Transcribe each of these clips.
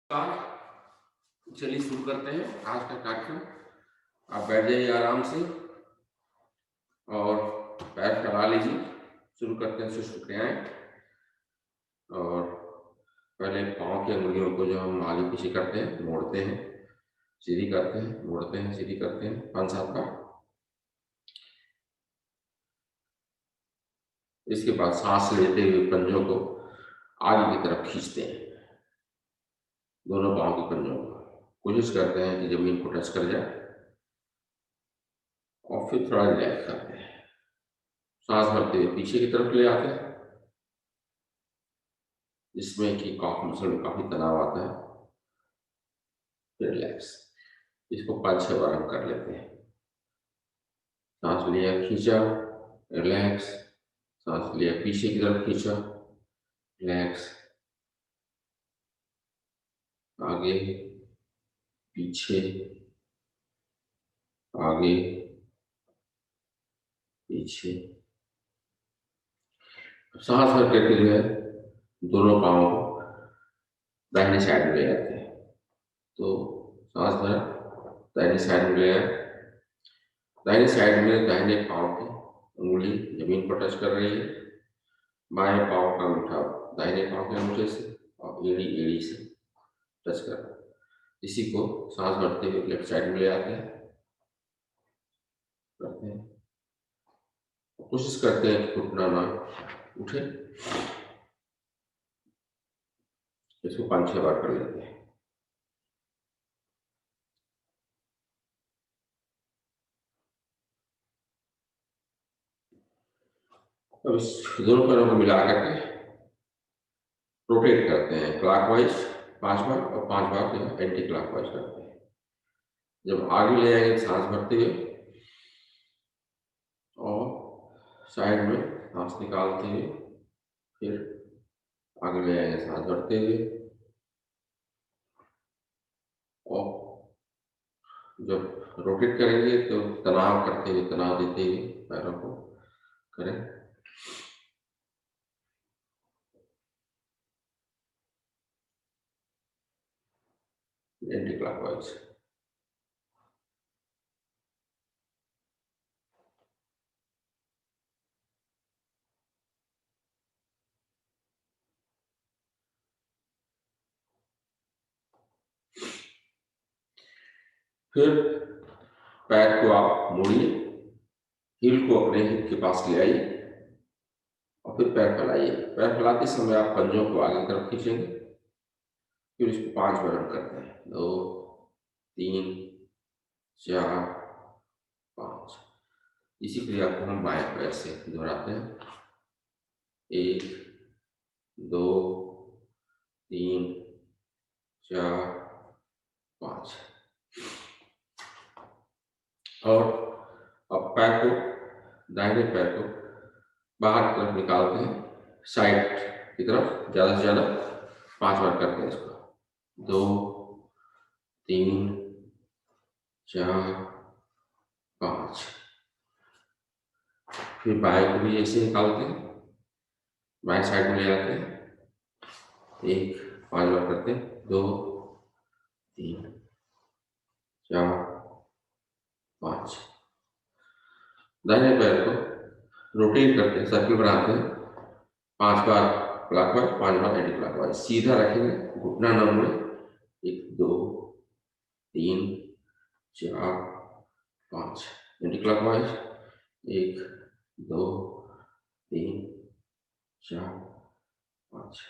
चलिए शुरू करते हैं आज का कार्यक्रम। आप बैठ जाइए आराम से और पैर फैला लीजिए। शुरू करते हैं सुस्त क्रियाएं। और पहले पाँव की अंगुलियों को जो हम आगे पीछे करते हैं, मोड़ते हैं, सीधी करते हैं, मोड़ते हैं, सीधी करते हैं 5-7 बार। इसके बाद सांस लेते हुए पंजों को आगे की तरफ खींचते हैं, दोनों पाँव के पंजों को। कोशिश करते हैं कि जमीन को टच कर जाए और फिर थोड़ा रिलैक्स करते हैं। सांस भरते हुए पीछे की तरफ ले आते हैं, जिसमें कि कॉफ मसल में काफी तनाव आता है। फिर रिलैक्स। इसको 5-6 बार हम कर लेते हैं। सांस लिया, खींचा, रिलैक्स। सांस लिया, पीछे की तरफ खींचा, रिलैक्स। आगे, पीछे, आगे, पीछे। सांस भर करके जो है दोनों पाँव को दाहिने साइड में ले जाते हैं। तो सांस भर, दाहिने साइड में ले आए। दाहिने साइड में दाहिने पाँव की उंगली जमीन पर टच कर रही है। बाएं पाँव का अंगूठा दाहिने पाँव के अंगूठे से और एड़ी एड़ी से टच कर रहा है। इसी को सांस भरते हुए लेफ्ट साइड में ले आते हैं, करते हैं। कोशिश करते हैं कि घुटना ना उठे। इसको 5-6 बार कर लेते हैं। अब इस दोनों पैरों को मिला करके रोटेट करते हैं क्लॉकवाइज 5 बार और 5 बार एंटी क्लॉकवाइज करते हैं। जब आगे ले आएंगे सांस भरते हुए और साइड में सांस निकालते हुए, फिर आगे ले आएंगे सांस भरते हुए और जब रोटेट करेंगे तो तनाव करते हुए, तनाव देते हुए पैरों को करें। Anti clockwise. फिर पैर को आप मोड़िए, हील को अपने हिप के पास ले आइए और फिर पैर फैलाइए। पैर फैलाते समय आप पंजों को आगे की तरफ खींचेंगे। फिर इसको 5 बार हम करते हैं। 2, 3, 4, 5। इसी क्रिया को हम बाएं पैर से दोहराते हैं। 1, 2, 3, 4, 5। और अब पैर को, दाहिने पैर को बाहर की तरफ निकालते हैं, साइड की तरफ ज्यादा से ज्यादा 5 बार करते हैं इसको। 2, 3, 4, 5। फिर बाएं को भी ऐसे निकालते हैं, बाएं साइड में ले आते हैं। 1, 5 बार करते हैं। 2, 3, 4, 5। दाहिने पैर को रोटेट करते हैं, सर्किल बनाते हैं। 5 बार क्लॉकवाइज, 5 बार एंटी क्लॉकवाइज। सीधा रखेंगे, घुटना न मुड़े। 1, 2, 3, 4, 5 एंटी क्लॉकवाइज। 1, 2, 3, 4, 5।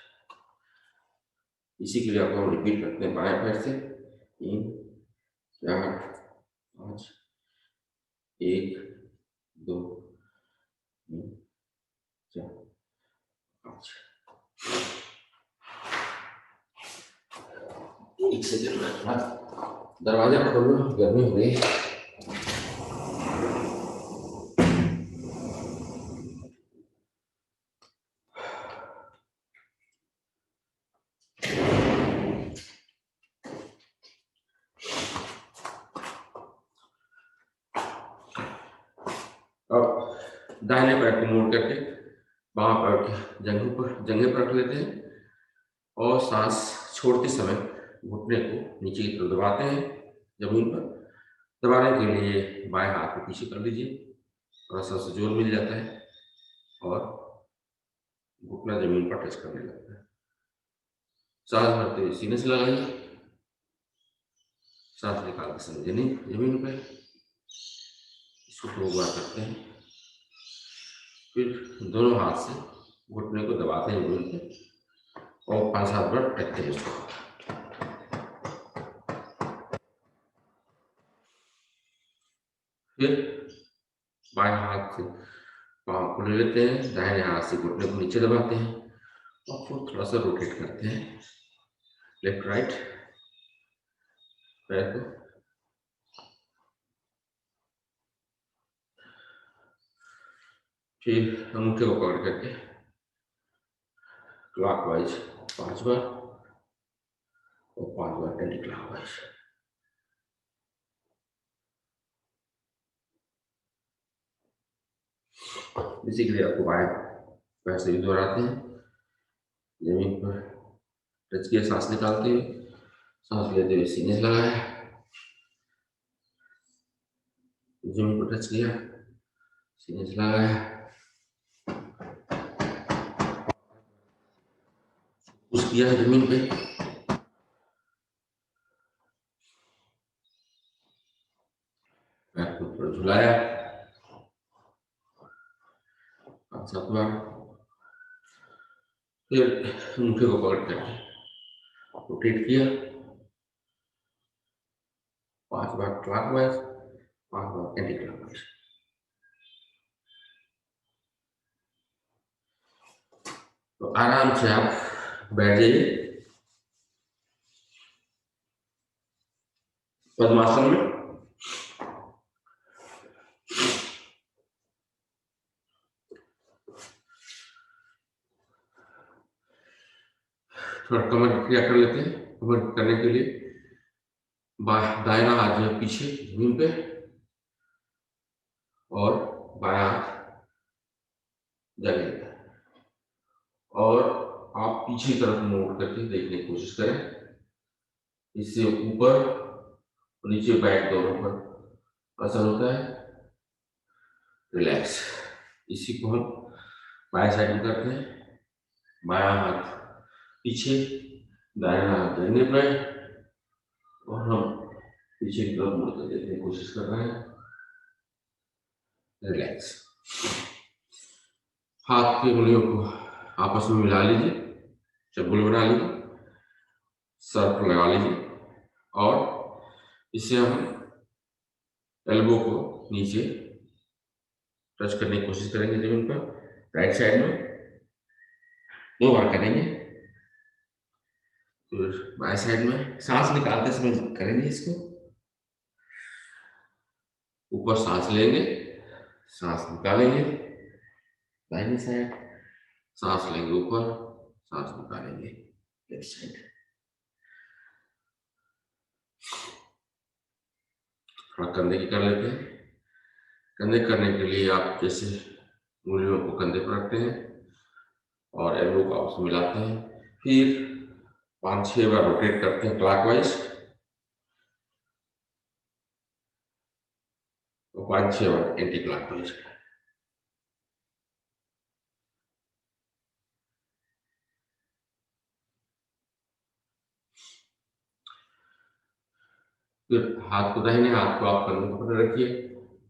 इसी के लिए आपको हम रिपीट करते हैं बाएं पैर से। 3, 4, 5। 1, 2, 3, 4, 5। एक सेकेंड में दरवाजा खोलो, गर्मी हो गई। अब दाहिने पैर को मोड़ करके बाएं पैर की जंघे पर रख लेते हैं और सांस छोड़ते समय घुटने को नीचे की तरफ दबाते हैं जमीन पर। दबाने के लिए बाएं हाथ को पीछे कर लीजिए, थोड़ा सा जोर मिल जाता है और घुटना जमीन पर टच करने लगता है। सांस भरते हुए सीने से लगाइए, सांस निकालते समय जमीन पे। इसको 2 बार करते हैं। फिर दोनों हाथ से घुटने को दबाते हैं जमीन पे और 5-7 बार टकते हैं इसको। फिर बाएं हाथ से पाँव को ले लेते हैं, दाहिने हाथ से घुटने को नीचे दबाते हैं और फिर थोड़ा सा रोटेट करते हैं लेफ्ट राइट पैर को। फिर अंगूठे को पकड़ करके क्लॉकवाइज 5 बार और 5 बार एंटी क्लॉकवाइज। बेसिकली आपको बाएं पैर से भी दोहराते हैं, जमीन पर टच किया, सांस निकालते हुए, सांस लेते हुए सीने से लगाया, जमीन पर टच किया, सीने से लगाया, पुश किया है जमीन पे, पैर को ऊपर झुलाया 5-7 बार। फिर अंगूठे को पकड़ करके रोटेट किया 5 बार क्लॉकवाइज, 5 बार एंटी क्लॉकवाइज। तो आराम से आप बैठ जाइए पद्मासन में। थोड़ा कमर की क्रिया कर लेते हैं। कमर करने के लिए दाहिना हाथ जो है पीछे जमीन पे और बायां हाथ जमीन पे, और आप पीछे की तरफ मूव करके देखने की कोशिश करें। इससे ऊपर और नीचे बैक दोनों पर असर होता है। रिलैक्स। इसी को हम बाएं साइड में करते हैं। बायां हाथ पीछे, दाहिना हाथ जमीन पे और हम पीछे की तरफ मुड़कर देखने की कोशिश कर रहे हैं। रिलैक्स। हाथ की उंगलियों को आपस में मिला लीजिए, चप्पल बना लीजिए, सर्फ लगा लीजिए और इससे हम एल्बो को नीचे टच करने की कोशिश करेंगे जमीन पर। राइट साइड में 2 बार करेंगे। फिर बाएं साइड में सांस निकालते समय करेंगे इसको। ऊपर सांस लेंगे, सांस निकालेंगे, दाहिनी साइड, सांस लेंगे ऊपर, सांस निकालेंगे लेफ्ट साइड। थोड़ा कंधे की कर लेते हैं। कंधे करने के लिए आप जैसे उंगलियों को कंधे पर रखते हैं और एल्बो को आपस में मिलाते हैं। फिर 5-6 बार रोटेट करते हैं क्लॉकवाइज और 5-6 बार एंटी क्लॉकवाइज। फिर हाथ को, दाहिने हाथ को आप कंधे पर रखिए,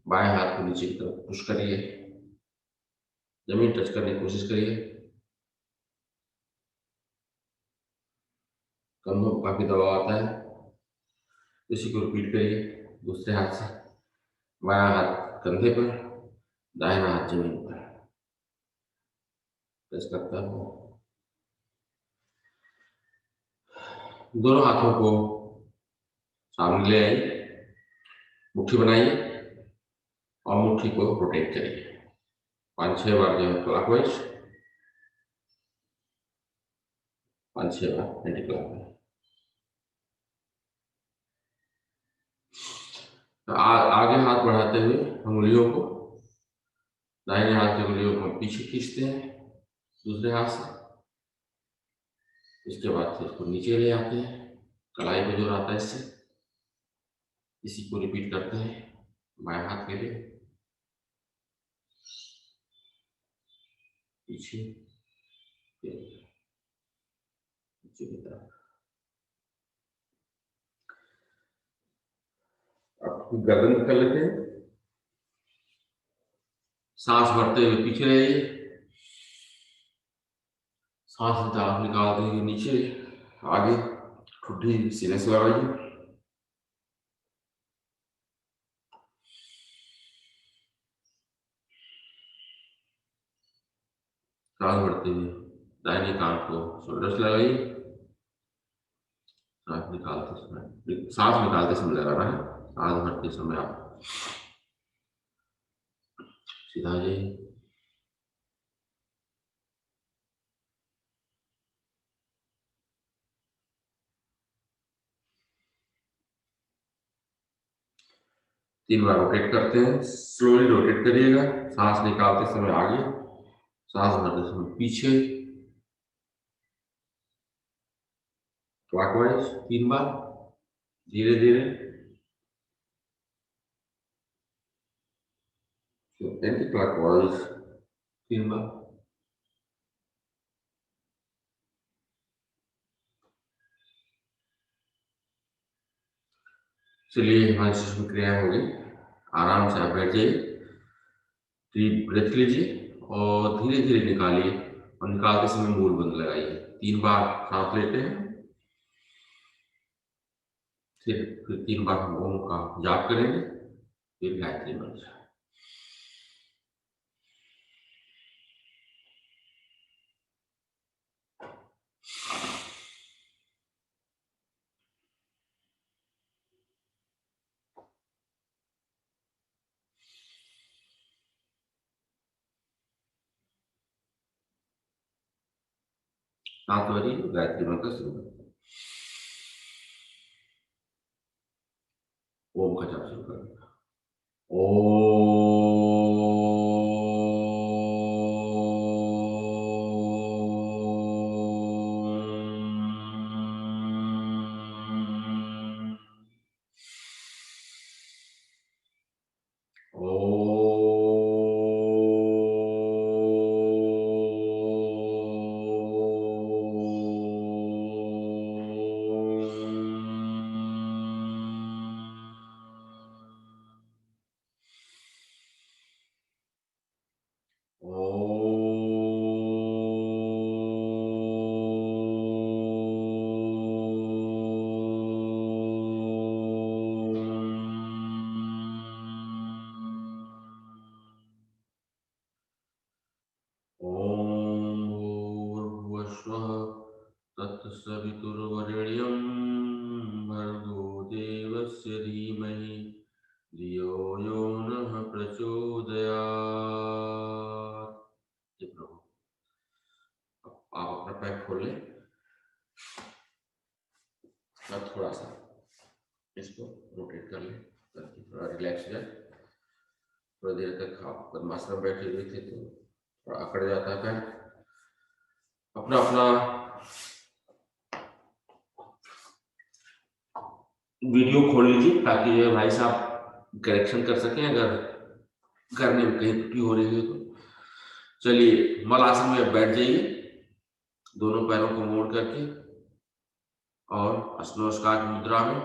बाएं हाथ को नीचे की तरफ पुश करिए, जमीन टच करने की कोशिश करिए। कंधों को काफी दबाव आता है। इसी को रिपीट करिए दूसरे हाथ से। बायां हाथ कंधे पर, दाहिना हाथ जमीन पर टच करता है। दोनों हाथों को सामने ले आइए, मुट्ठी बनाइए और मुट्ठी को रोटेट करिए 5-6 बार जो है क्लॉकवाइज, 5-6 बार एंटी क्लॉकवाइज। आगे हाथ बढ़ाते हुए उंगलियों को, दाहिने हाथ की उंगलियों को पीछे खींचते हैं दूसरे हाथ से। इसके बाद से इसको नीचे ले आते हैं कलाई में जोर आता है इससे। इसी को रिपीट करते हैं बाएं हाथ के लिए। पीछे नीचे की तरफ। अब गर्दन कर लेते हैं। सांस भरते हुए पीछे रहिए, सांस निकालते हुए नीचे आगे, ठुड्डी सीने से लगाइए। सांस भरते हुए दाहिने कान को शोल्डर से लगाइए। सांस निकालते समय लगाना है। सांस भरते समय आप सीधा जाइए। तीन बार रोटेट करते हैं। स्लोली रोटेट करिएगा। सांस निकालते समय आगे, सांस भरते समय पीछे, क्लॉकवाइज 3 बार, धीरे धीरे। एंटी क्लॉकवाइज 3 बार। चलिए, हमारी सुषुम्ना क्रिया होगी। आराम से आप बैठ जाइए, डीप ब्रेथ लीजिए और धीरे धीरे निकालिए, और निकालते समय मूल बंद लगाइए। 3 बार सांस लेते हैं, फिर 3 बार हम ओम का जाप करेंगे, फिर गायत्री मंत्र। सांस भरिए, गायत्री मंत्र शुरू करें। ओम का जाप शुरू करें। तत्सवितुर्वरेण्यं भर्गो देवस्य धीमहि धियो यो नः प्रचोदयात्। प्रभु, आप अपना पैर खोल लें। थोड़ा सा इसको रोटेट कर लें ताकि थोड़ा रिलैक्स हो जाए। थोड़ी देर तक आप पद्मासन में बैठे हुए थे तो थोड़ा अकड़ जाता है पैर। अपना अपना वीडियो खोल लीजिए ताकि भाई साहब करेक्शन कर सकें अगर करने में कहीं त्रुटि हो रही है तो। चलिए, मल आसन में बैठ जाइए, दोनों पैरों को मोड़ करके और नमस्कार की मुद्रा में।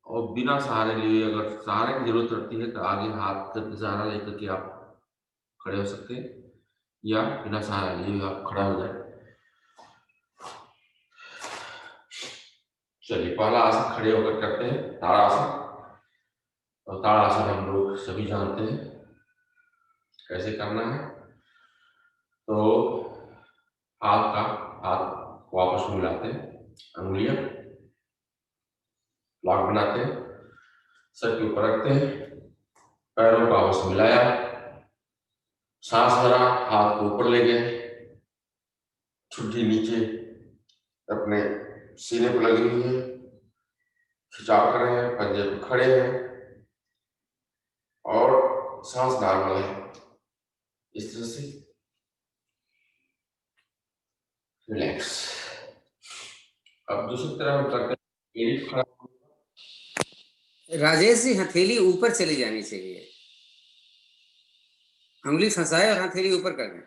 और बिना सहारे लिए, अगर सहारे की जरूरत पड़ती है तो आगे हाथ करके सहारा लेकर के आप खड़े हो सकते हैं, या बिना सहारा लिए आप खड़ा हो जाए। चलिए, पहला आसन खड़े होकर करते हैं, ताड़ासन। और ताड़ासन हम लोग सभी जानते हैं कैसे करना है। तो हाथ को आपस में मिलाते हैं, अंगुलियां लॉक बनाते हैं, सर के ऊपर रखते हैं, पैरों को आपस में मिलाया, सांस भरा, हाथ को ऊपर ले गए, ठुड्डी नीचे अपने सीने को लगी हुई है, खिंचाव कर रहे हैं, पंजे पे खड़े हैं और सांस नॉर्मल है। इस तरह से रिलैक्स। अब दूसरी तरफ हम करते हैं एलिट खड़ा। राजेश जी, हथेली ऊपर चली जानी चाहिए, उंगली फंसाए और हथेली ऊपर कर दें।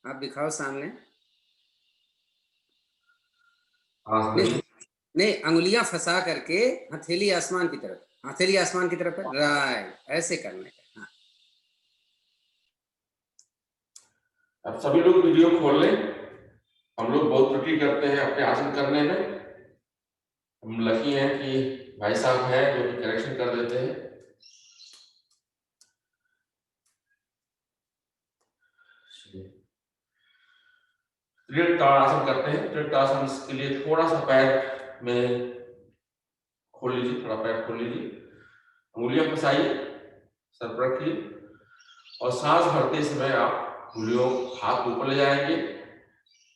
आप दिखाओ सामने। नहीं नहीं, अंगुलियां फंसा करके हथेली आसमान की तरफ, हथेली आसमान की तरफ है, राइट, ऐसे करने का। हाँ। अब सभी लोग वीडियो खोल लें। हम लोग बहुत त्रुटि करते हैं अपने आसन करने में। हम लकी हैं कि भाई साहब हैं जो कि करेक्शन कर देते हैं। त्रिट ताड़ासन करते हैं। त्रिट ताड़ासन के लिए थोड़ा सा पैर में खोल लीजिए, थोड़ा पैर खोल लीजिए, उंगलियां फंसाइए, सर पर रखिए और सांस भरते समय आप उंगलियों हाथ ऊपर ले जाएंगे,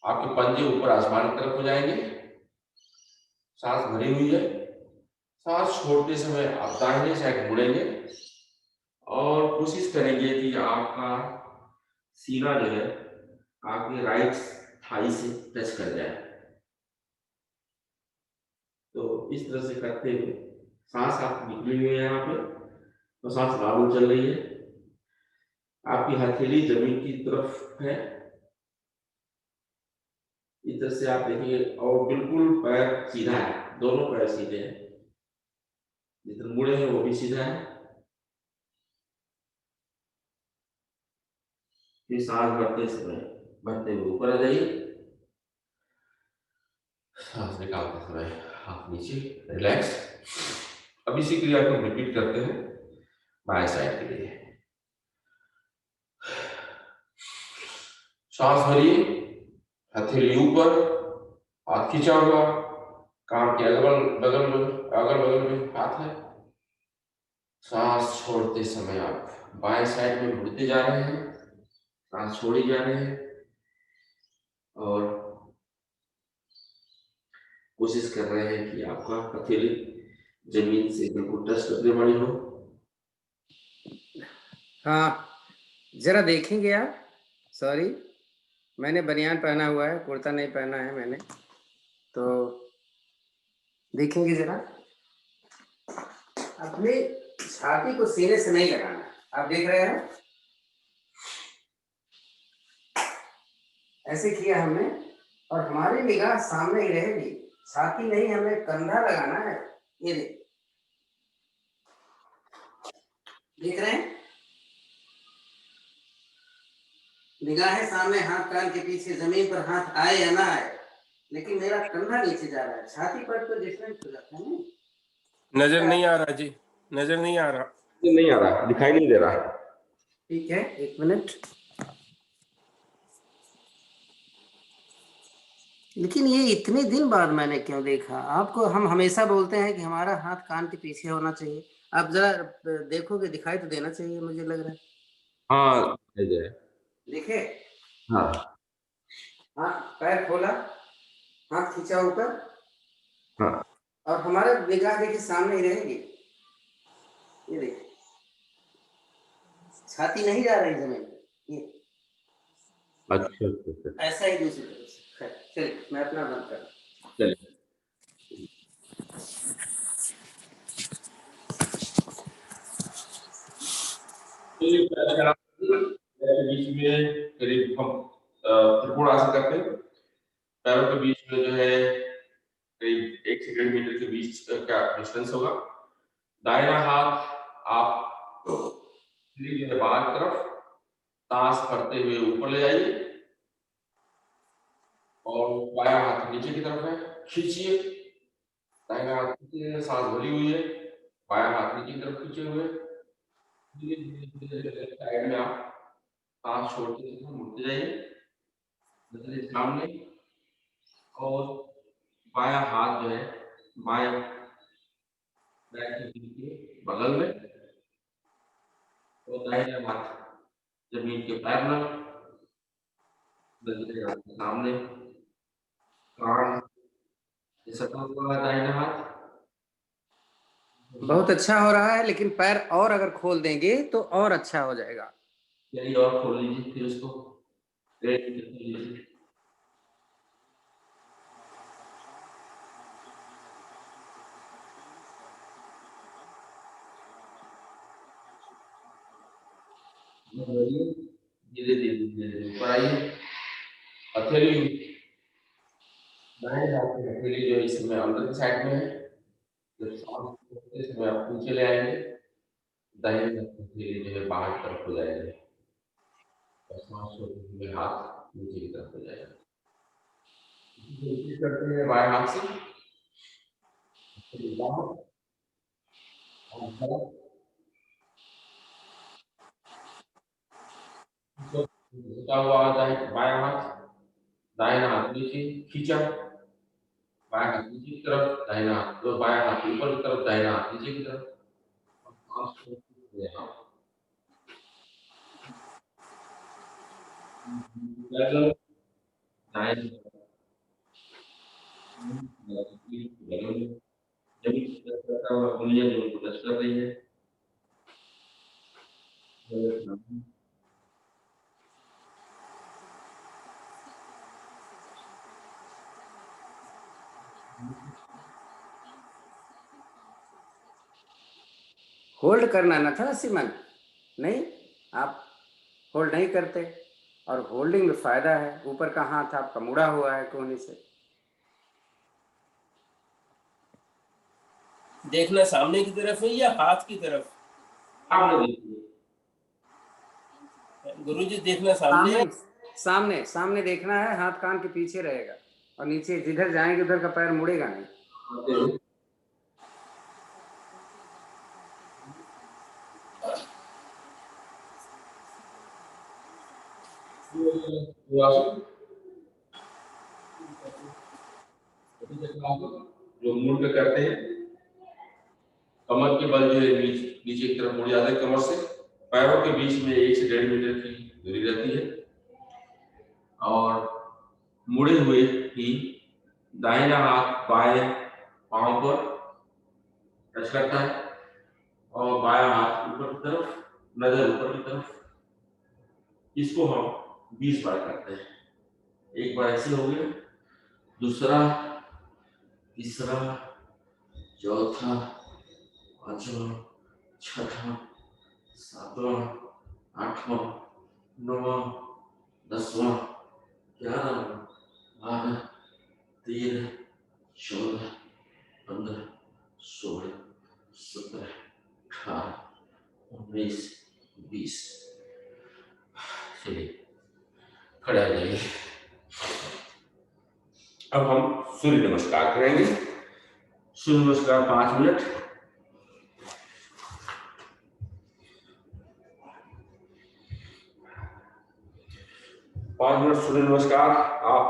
आपके पंजे ऊपर आसमान की तरफ हो जाएंगे। सांस भरी हुई है। सांस छोड़ते समय आप दाहिने साइड मुड़ेंगे और कोशिश करेंगे कि आपका सीना जो है आपके राइट थाई से टच कर जाए। तो इस तरह से करते हुए सांस आप निकली हुई है, यहाँ पे तो सांस नॉर्मल चल रही है, आपकी हथेली जमीन की तरफ है, इस तरह से आप देखिए और बिल्कुल पैर सीधा है, दोनों पैर सीधे हैं, जिधर मुड़े हैं वो भी सीधा है। फिर सांस भरते हुए ऊपर आ जाइए, सांस निकालते समय हाथ नीचे, रिलैक्स। अब इसी क्रिया को रिपीट करते हैं बाएं साइड के लिए। सांस भरिए, हथेली ऊपर, हाथ खींचा हुआ, कान के अगल बगल में हाथ है। सांस छोड़ते समय आप बाएं साइड में मुड़ते जा रहे हैं, सांस छोड़ी जा रहे हैं और कोशिश कर रहे हैं कि आपका हथेली जमीन से बिल्कुल टच करने वाली हो। हाँ, जरा देखेंगे आप। सॉरी, मैंने बनियान पहना हुआ है, कुर्ता नहीं पहना है मैंने, तो देखेंगे जरा। अपनी छाती को सीने से नहीं लगाना, आप देख रहे हैं, ऐसे किया हमने और हमारी निगाह सामने ही रहेगी, छाती नहीं, हमें कंधा लगाना है। ये देख रहे हैं, निगाहें सामने, हाथ कान के पीछे, जमीन पर हाथ आए या ना आए, लेकिन मेरा कंधा नीचे जा रहा है, छाती पर तो डिफरेंट हो जाता है ना। नजर नहीं आ रहा जी, नजर नहीं आ रहा, नहीं आ रहा, दिखाई नहीं दे रहा। ठीक है, एक मिनट। लेकिन ये इतने दिन बाद मैंने क्यों देखा आपको? हम हमेशा बोलते हैं कि हमारा हाथ कान के पीछे होना चाहिए। आप जरा देखोगे, दिखाई तो देना चाहिए, मुझे लग रहा है। हाँ देखे, हाँ हाँ, पैर खोला, हाथ खींचा ऊपर हाँ, और हमारे निगाह देखिए सामने ही रहेगी। ये देखिए, छाती नहीं जा रही जमीन पे, ये अच्छा। ऐसा ही दूसरी तरफ से। चलिए, मैं अपना बंद कर, चलिए बीच में करीब हम त्रिकोण आसन करते हैं। पैरों के बीच में जो है करीब 1 से 1.5 मीटर के बीच का डिस्टेंस होगा। दाहिना हाथ आप बाहर की तरफ सांस भरते हुए ऊपर ले जाइए और बायां हाथ नीचे की तरफ है, खींचिए, दाहिना हाथ खींचिए, सांस भरी हुई है, बायां हाथ नीचे की तरफ खींचे हुए, धीरे-धीरे साइड में आप सांस छोड़ते हुए मुड़ते जाइए, नजरें सामने और बायां हाथ जो है बाएं बैक के बगल में और दाहिना हाथ जमीन के पैरेलल, नजरें सामने, कान से सटा हुआ है दाहिना हाथ। बहुत अच्छा हो रहा है, लेकिन पैर और अगर खोल देंगे तो और अच्छा हो जाएगा। चलिए और खोल लीजिए, फिर उसको 1 मीटर खोल लीजिए। धीरे धीरे धीरे धीरे ऊपर आइए। हथेली दाएं हाथ की हथेली जो है इस समय अंदर की साइड में है। जब सांस छोड़ते समय आप नीचे ले आएंगे, दाहिने हाथ की हथेली जो है बाहर की तरफ हो जाएगी और सांस छोड़ते समय हाथ नीचे की तरफ हो जाएगा। रिपीट करते हैं बाएं हाथ से बाहर और अंदर। झुका हुआ आता है बाएं हाथ, दाहिना हाथ नीचे खींचा, बाएं हाथ नीचे की तरफ, दाहिना हाथ तो बाएं हाथ ऊपर की तरफ, दाहिना हाथ नीचे की तरफ। सांस छोड़ते हुए आप दाएं जमीन की तरफ करता हुआ उंगलियां जमीन को टच कर रही है। होल्ड करना ना था सिमन, नहीं आप होल्ड नहीं करते, और होल्डिंग में फायदा है। ऊपर का हाथ आपका मुड़ा हुआ है कोहनी से। देखना सामने की तरफ है या हाथ की तरफ? सामने देखिए, गुरुजी देखना सामने है। सामने सामने सामने देखना है, हाथ कान के पीछे रहेगा और नीचे जिधर जाएंगे उधर का पैर मुड़ेगा नहीं। जो मुड़ के करते हैं, कमर के बल जो है नीचे की तरफ मुड़ जाते हैं कमर से। पैरों के बीच में 1 से 1.5 मीटर की दूरी रहती है और मुड़े हुए ही दाहिना हाथ बाएं पांव पर टच करता है और बायां हाथ ऊपर की तरफ, नजर ऊपर की तरफ। इसको हम 20 बार करते हैं। एक बार ऐसे हो गया, दूसरा, तीसरा, चौथा, पांचवा, छठा, सातवां, आठवां, नौवां, 10वां, 11वां, 12, 13, 14, 15, 16, 17, 18, 19, 20। चलिए खड़े हो जाइए। अब हम सूर्य नमस्कार करेंगे। सूर्य नमस्कार 5 मिनट। सूर्य नमस्कार आप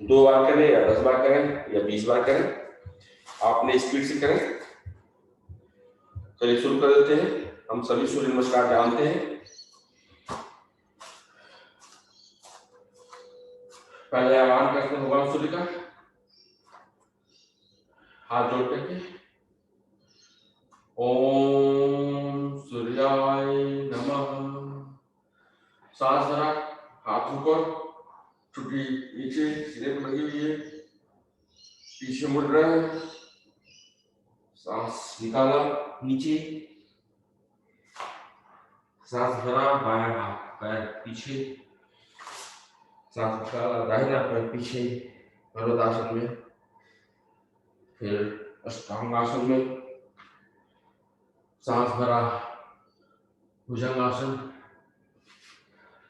2 बार करें या 10 बार करें या 20 बार करें, आपने स्पीड से करें। चलिए शुरू कर देते हैं। हम सभी सूर्य नमस्कार जानते हैं। पहले आह्वान करते हैं भगवान सूर्य का, हाथ जोड़ करके। ओम सूर्याय नमः। सांस भरा, हाथ ऊपर, चुटी नीचे सिरे पर लगी हुई है, पीछे मुड़ रहा है। सांस निकाला नीचे, सांस भरा, बायां हाथ पैर पीछे, सांस निकाला, दाहिना पैर पीछे पर्वतासन में, फिर अष्टांगासन में, सांस भरा भुजंगासन,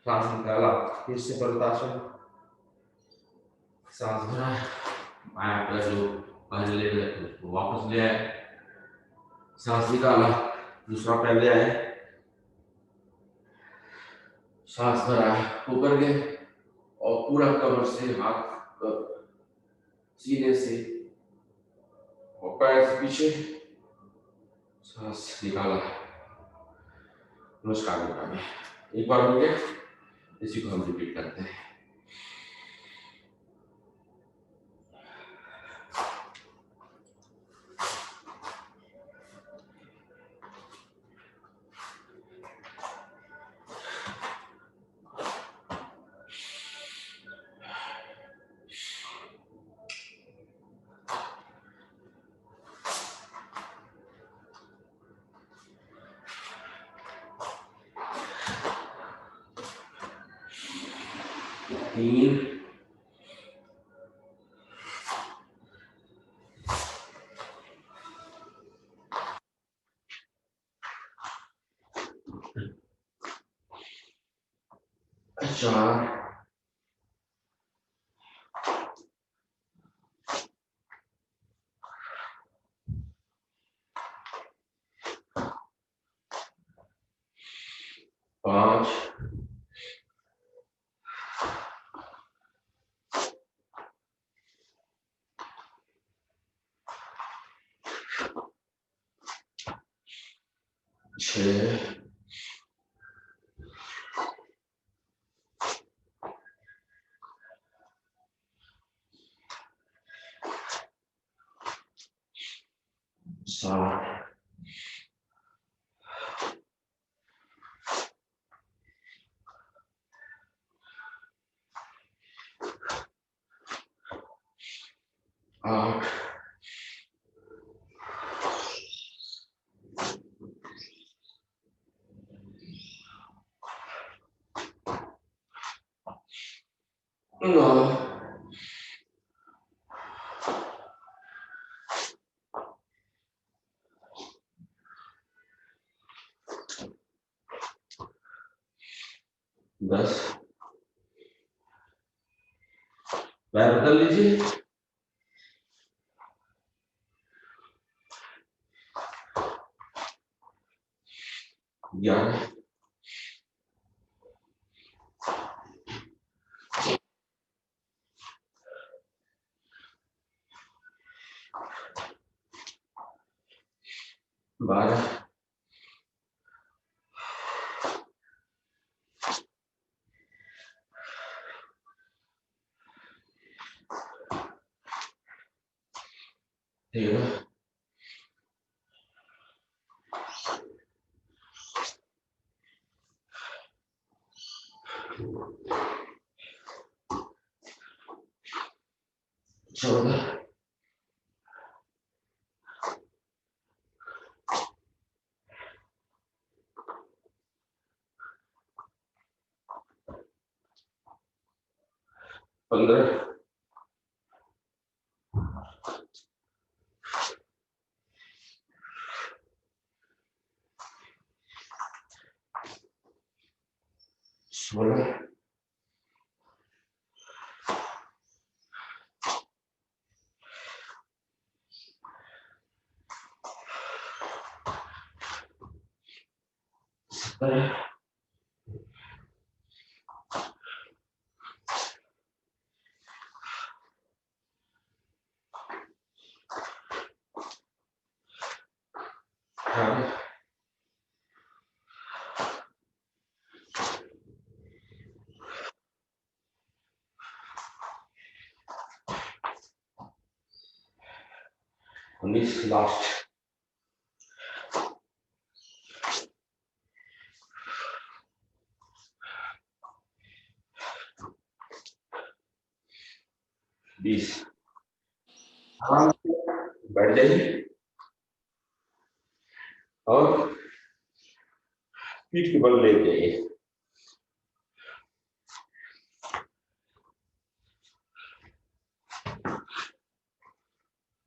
सांस निकाला फिर से पर्वतासन, सांस भरा, बायां पैर जो पहले ले गए उसको वापस ले आए, सांस निकाला, दूसरा पैर ले आए, सांस भरा, ऊपर गए और पूरा कमर से, हाथ सीने से और पैर से पीछे, सांस निकाला, नमस्कार निकाले। एक बार हो गया, इसी को हम रिपीट करते हैं। 3 4 5 6 7 8 9 10 पैर बदल लीजिए 11 12 13 14 15 16 17 18 19 लास्ट 20 आराम से बैठ जाइए और पीठ के बल ले जाइए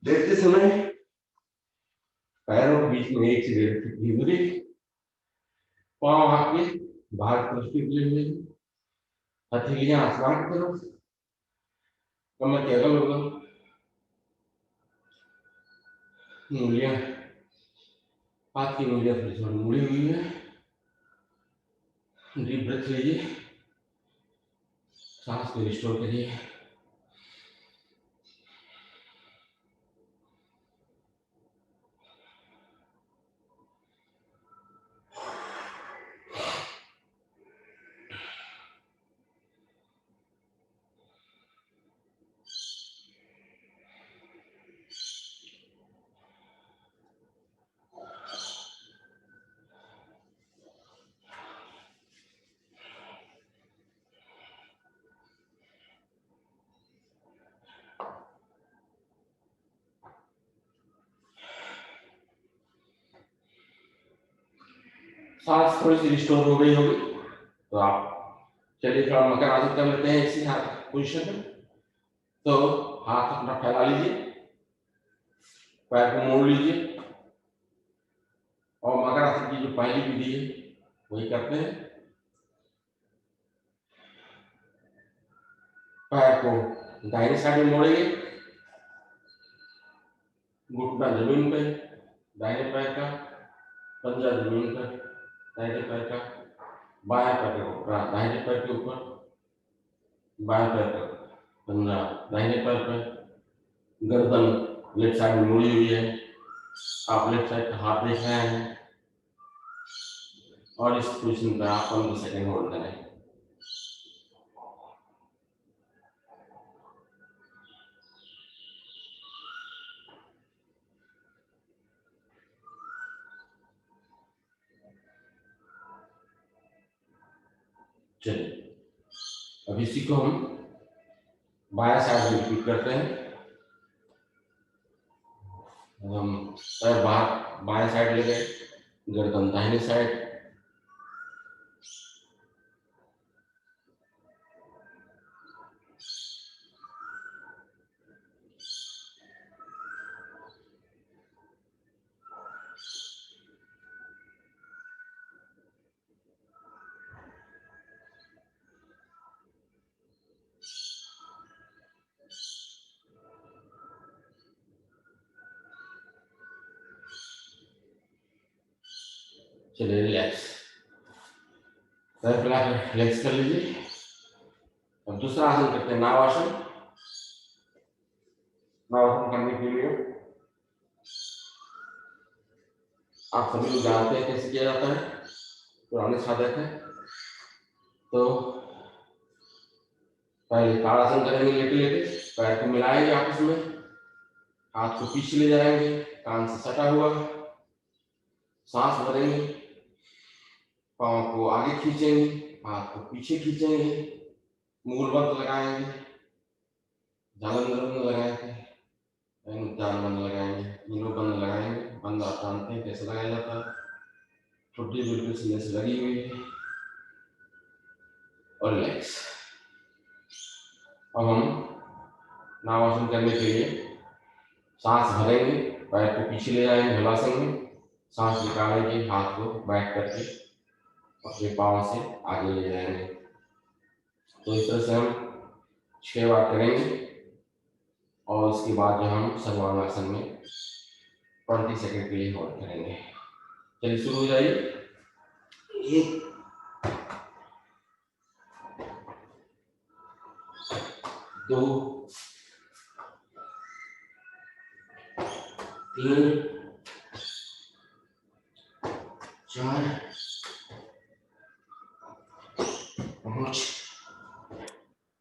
लेटते समय पैरों के बीच में 1 से 1.5 फीट की दूरी पांव आपके बाहर तरफ के लिए हथेलियां आसमान की तरफ कमर के अगल बगल उंगलियां हाथ की उंगलियां थोड़ी थोड़ी मुड़ी हुई है डीप ब्रेथ लीजिए सांस को रिस्टोर करिए सांस थोड़ी सी रिस्टोर हो गई होगी तो आप चलिए थोड़ा मकर आसन कर लेते हैं इसी हाथ पोजीशन में। तो हाथ अपना फैला लीजिए, पैर को मोड़ लीजिए और मकर आसन की जो पहली विधि है वही करते हैं। पैर को दाहिने साइड में मोड़ेंगे, घुटना जमीन पे, दाहिने पैर का पंजा जमीन पर, दाहिने पैर का, बाएं पैर के ऊपर, दाहिने पैर के ऊपर, बाएं पैर का पंजा दाहिने पैर पर, गर्दन लेफ्ट साइड में मुड़ी हुई है, आप लेफ्ट साइड का हाथ देख रहे हैं और इस पोजीशन पर आप 15 सेकंड होल्ड करें। चलिए अब इसी को हम बाएं साइड में रिपीट करते हैं। हम पैर बाहर बाएं साइड ले गए, गर्दन दाहिने साइड, चलिए रिलैक्स, पैर फैला कर रिलैक्स कर लीजिए। अब दूसरा आसन करते हैं नाव आसन। नाव आसन करने के लिए आप सभी लोग जानते हैं कैसे किया जाता है, पुराने साधक है। तो पहले ताड़ासन करेंगे लेटे लेटे, पैर को मिलाएंगे आपस में, हाथ को पीछे ले जाएंगे, कान से सटा हुआ, सांस भरेंगे, पाँव को आगे खींचेंगे, हाथ को पीछे खींचेंगे, मूल बंद लगाएंगे, जालंधर बंद लगाएंगे, जाल बंद लगाएंगे, तीनों बंद लगाएंगे। बंद आप जानते हैं कैसे लगाया जाता है, छुट्टी बिल्कुल सीने से लगी हुई है और रिलैक्स। अब हम नावासन करने के लिए सांस भरेंगे, पैर को पीछे ले जाएंगे हलासन में, सांस निकालेंगे, हाथ को बैक करके अपने पाँव से आगे ले जाएंगे। तो इस तरह से हम 6 बार करेंगे और उसके बाद जो हम सर्वांगासन में 20 सेकंड के लिए होल्ड करेंगे। चलिए शुरू हो जाइए। 1 2 3 4 5।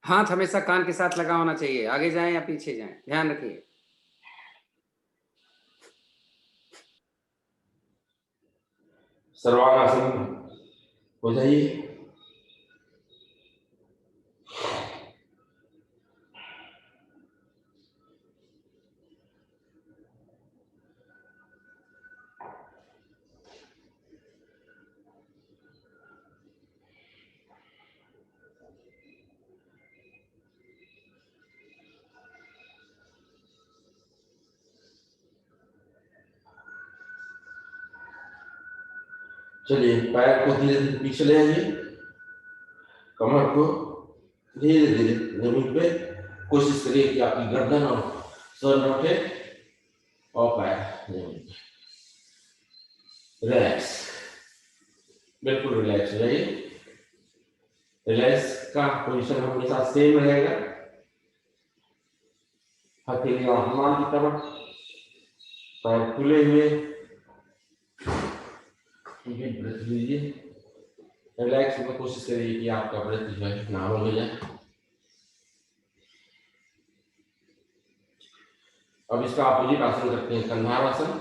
हाथ हमेशा कान के साथ लगा होना चाहिए, आगे जाएं या पीछे जाएं, ध्यान रखिए। सर्वांगासन हो जाइए। चलिए पैर को धीरे धीरे पीछे ले आइए, कमर को धीरे धीरे जमीन पे, कोशिश करिए कि आपकी गर्दन और सर न उठे और पैर जमीन पे। रिलैक्स, बिल्कुल रिलैक्स हो जाइए। रिलैक्स का पोजीशन हमेशा सेम रहेगा, हथेली आसमान की तरफ, पैर खुले हुए, ब्रेथ लीजिए। रिलैक्स में कोशिश करिए कि आपका ब्रेथ जो है नॉर्मल हो जाए। अब इसका अपोजिट आसन करते हैं कंधारासन।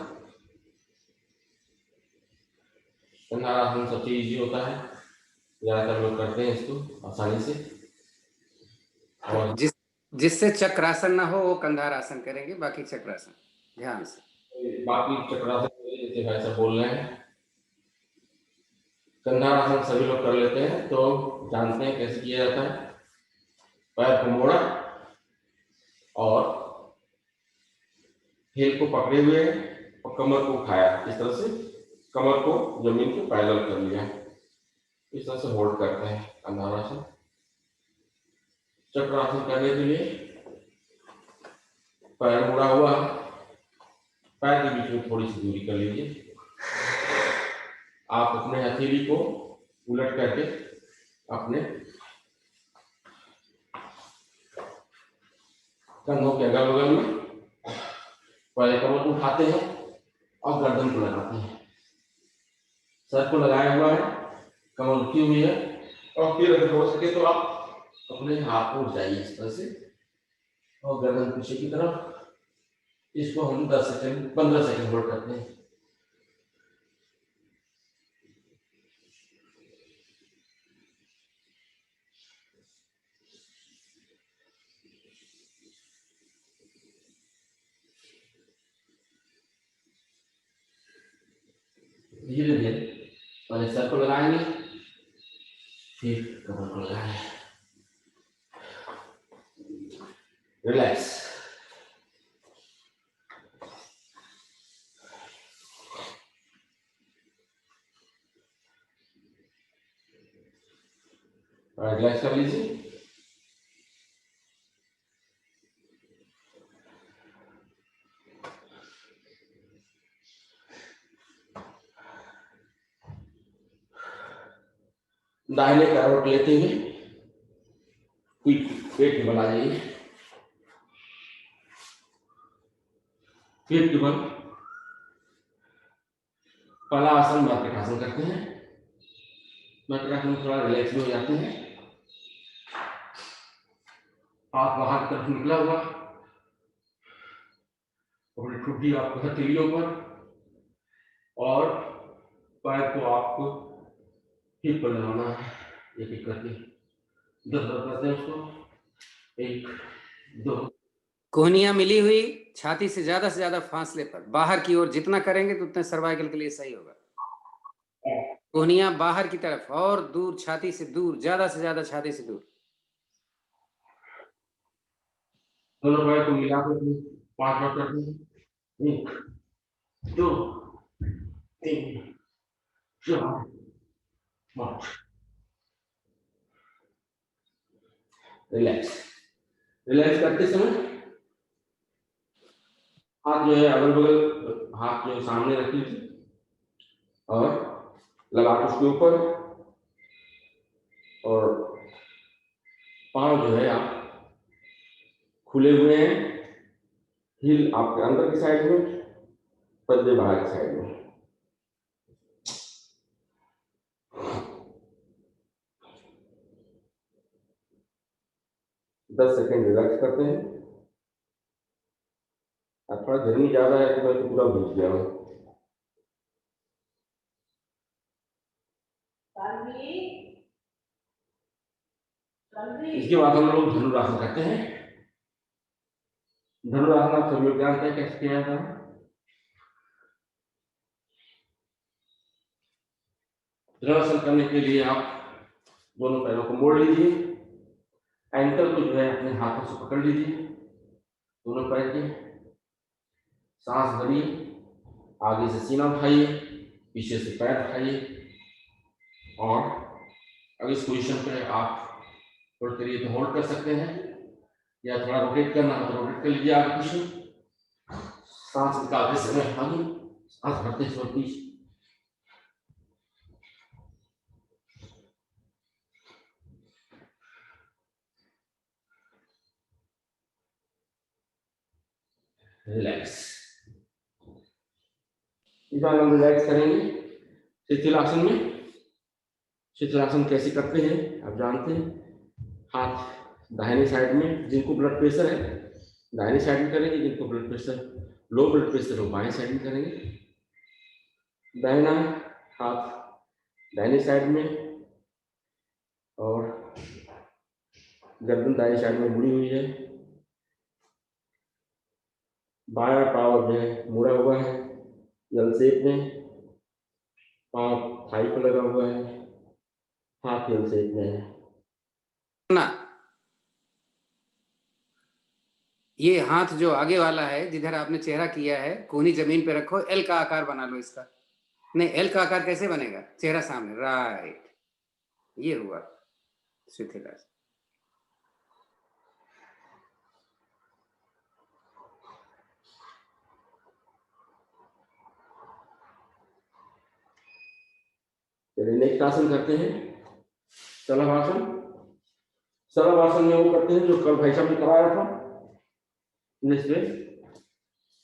कंधारासन सबसे इजी होता है, ज्यादातर लोग करते हैं इसको आसानी से। और जिससे चक्रासन ना हो वो कंधारासन करेंगे, बाकी चक्रासन ध्यान से। बाकी चक्रासन जैसे भाई साहब बोल रहे हैं, कंधारासन सभी लोग कर लेते हैं, तो जानते हैं कैसे किया जाता है। पैर को मोड़ा और हिल को पकड़े हुए और कमर को उठाया, इस तरह से कमर को जमीन के पैरेलल कर लिया, इस तरह से होल्ड करते हैं कंधारासन। चक्रासन करने के लिए पैर मुड़ा हुआ, पैर के बीच में थोड़ी सी दूरी कर लीजिए। आप अपने हथेली को उलट करके अपने कंधों के अगल बगल में पहले कमर को उठाते हैं और गर्दन को लगाते हैं। सर को लगाया हुआ है, कमर उठी हुई है, और फिर अगर हो सके तो आप अपने हाथ को उठाइए इस तरह से और गर्दन पीछे की तरफ। इसको हम 10 सेकंड 15 सेकंड होल्ड करते हैं। धीरे धीरे पहले सर को लगाएंगे, फिर कमर को लगाएंगे। रिलैक्स। रिलैक्स कर लीजिए। दाहिने करवट लेते हुए पेट के बल आ जाइए, पेट के बल पहला आसन मर्कटासन करते हैं। मर्कटासन में थोड़ा रिलैक्स भी हो जाते हैं। हाथ बाहर की तरफ निकला हुआ, अपनी ठुड्डी आपको हथेलियों पर और पैर को आपको हिप पर लगाना है, एक एक करके 10 बार करते हैं उसको। 1 2। कोहनियां मिली हुई, छाती से ज्यादा फासले पर बाहर की ओर जितना करेंगे तो उतने सर्वाइकल के लिए सही होगा। कोहनियां बाहर की तरफ और दूर, छाती से दूर, ज्यादा से ज्यादा छाती से दूर। दोनों पैर को मिलाकर 5 बार करते हैं। 1 2 3 4 5। रिलैक्स। रिलैक्स करते समय हाथ जो है अगल बगल, हाथ जो सामने रख लीजिए और लगा उसके ऊपर, और पांव जो है आप खुले हुए हैं, हिल आपके अंदर की साइड में, पंजे बाहर की साइड में। दस सेकेंड रिलैक्स करते हैं। अब थोड़ा गर्मी ज्यादा है तो मैं तो पूरा भीग गया हूँ। इसके बाद हम लोग धनुरासन करते हैं। धनुरासन आप सभी लोग जानते हैं कैसे किया जाता है। धनुरासन करने के लिए आप दोनों पैरों को मोड़ लीजिए, एंकल को जो है अपने हाथों से पकड़ लीजिए, दोनों पैर के। सांस भरिए, आगे से सीना उठाइए, पीछे से पैर उठाइए, और अब इस पोजीशन पे आप होल्ड करिए तो होल्ड कर सकते हैं, या थोड़ा रोटेट करना हो तो रोटेट कर लीजिए आगे पीछे। सांस निकालते समय आगे, सांस भरते समय पीछे। रिलैक्स। इस बार हम रिलैक्स करेंगे शिथिलासन में। शिथिलासन कैसे करते हैं आप जानते हैं। हाथ दाहिनी साइड में, जिनको ब्लड प्रेशर है दाहिनी साइड में करेंगे, जिनको blood pressure low blood pressure हो बाएं साइड में करेंगे। दाहिना हाथ दाहिनी साइड में और गर्दन दाहिनी साइड में मुड़ी हुई है। बायां पाँव जो है मुड़ा हुआ है एल शेप में, पाँव थाई पर लगा हुआ है। हाथ एल शेप में है। ना ये हाथ जो आगे वाला है जिधर आपने चेहरा किया है, कोहनी जमीन पे रखो, एल का आकार बना लो इसका। नहीं, एल का आकार कैसे बनेगा? चेहरा सामने, राइट, ये हुआ शिथिल। चलिए नेक्स्ट आसन करते हैं शलभासन। शलभासन में वो करते हैं जो कल भाई साहब ने कराया था। जिसमें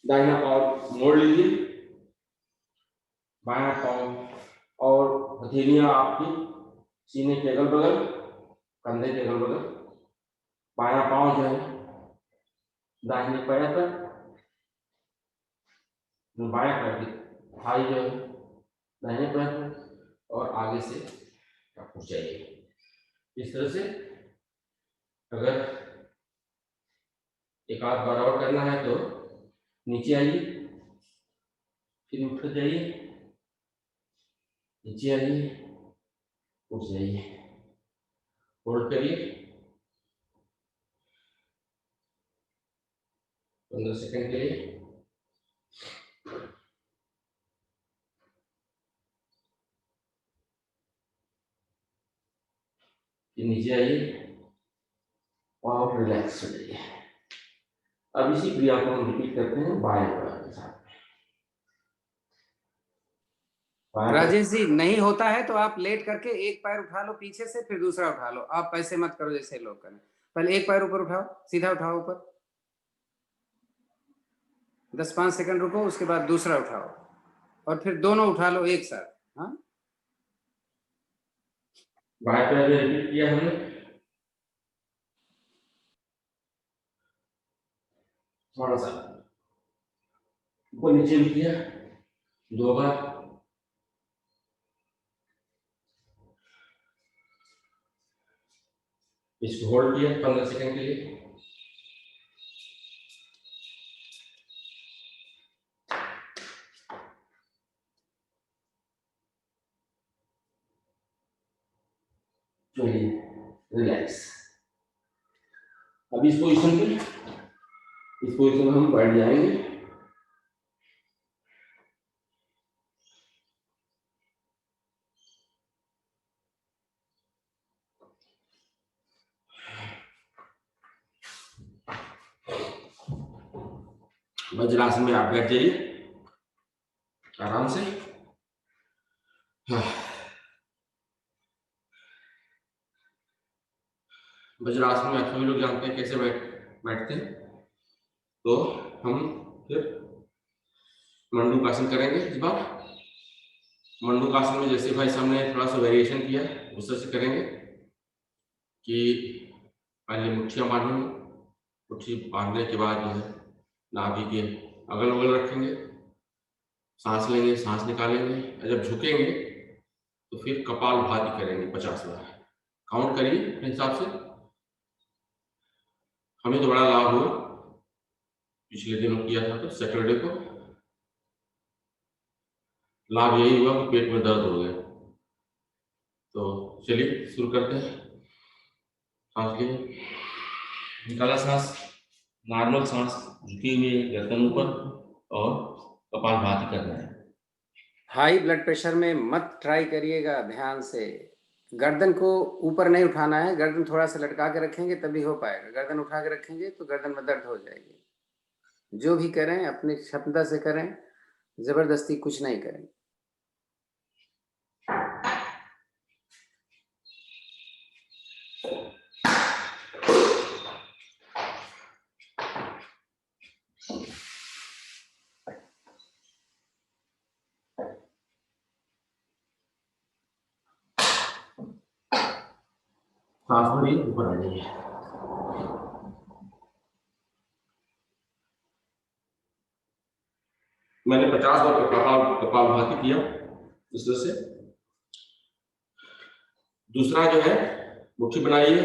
दाहिना पाँव मोड़ लीजिए, बायां पाँव और हथेलियां आपकी सीने के अगल बगल, कंधे के अगल बगल, बायां पाँव जो है दाहिने पैर पर, बायां पैर की थाई जो है दाहिने पैर पर, और आगे से आप जाइए इस तरह से। अगर एक आध बार और करना है तो नीचे आइए, फिर उठ जाइए, नीचे आइए, उठ जाइए, होल्ड करिए 15 सेकंड के लिए। नीचे आइए और रिलैक्स हो जाइए। अब इसी क्रिया को हम रिपीट करते हैं बाएं पैर के साथ। राजेश जी, नहीं होता है तो आप लेट करके एक पैर उठा लो पीछे से, फिर दूसरा उठा लो। आप ऐसे मत करो जैसे लोग करें, पहले एक पैर ऊपर उठाओ, सीधा उठाओ ऊपर, 10-5 सेकंड रुको, उसके बाद दूसरा उठाओ, और फिर दोनों उठा लो एक साथ। हाँ, बाएं पैर में रिपीट किया हमने। थोड़ा सा ऊपर नीचे भी किया 2 बार। इसको होल्ड किया 15 सेकंड के लिए। चलिए रिलैक्स। अब इस पोजीशन में हम बैठ जाएंगे। वज्रासन में आप बैठ जाइए आराम से। वज्रासन में आप सभी लोग जानते हैं कैसे बैठते हैं। तो हम फिर मंडूकासन करेंगे। इस बार मंडूकासन में जैसे भाई साहब ने थोड़ा सा वेरिएशन किया उस तरह से करेंगे कि पहले मुट्ठियां बांधेंगे, मुट्ठी बांधने के बाद जो है नाभि के अगल बगल रखेंगे, सांस लेंगे, सांस निकालेंगे, और जब झुकेंगे तो फिर कपालभाति करेंगे 50 बार। काउंट करिए अपने हिसाब से। हमें तो बड़ा लाभ हुआ, पिछले दिनों किया था तो सैटरडे को लाभ यही हुआ कि पेट में दर्द हो गया। तो चलिए शुरू करते हैं। सांस लीजिए, निकाला सांस, नॉर्मल सांस, झुकी हुई गर्दन ऊपर, और कपालभाति करना है। हाई ब्लड प्रेशर में मत ट्राई करिएगा, ध्यान से गर्दन को ऊपर नहीं उठाना है, गर्दन थोड़ा सा लटका के रखेंगे तभी हो पाएगा। गर्दन उठा के रखेंगे तो गर्दन में दर्द हो जाएगी। जो भी करें अपनी क्षमता से करें, जबरदस्ती कुछ नहीं करें। सांस भरिए, ऊपर आ जाइए। मैंने 50 बार कपालभाति किया इस तरह से। दूसरा जो है मुट्ठी बनाइए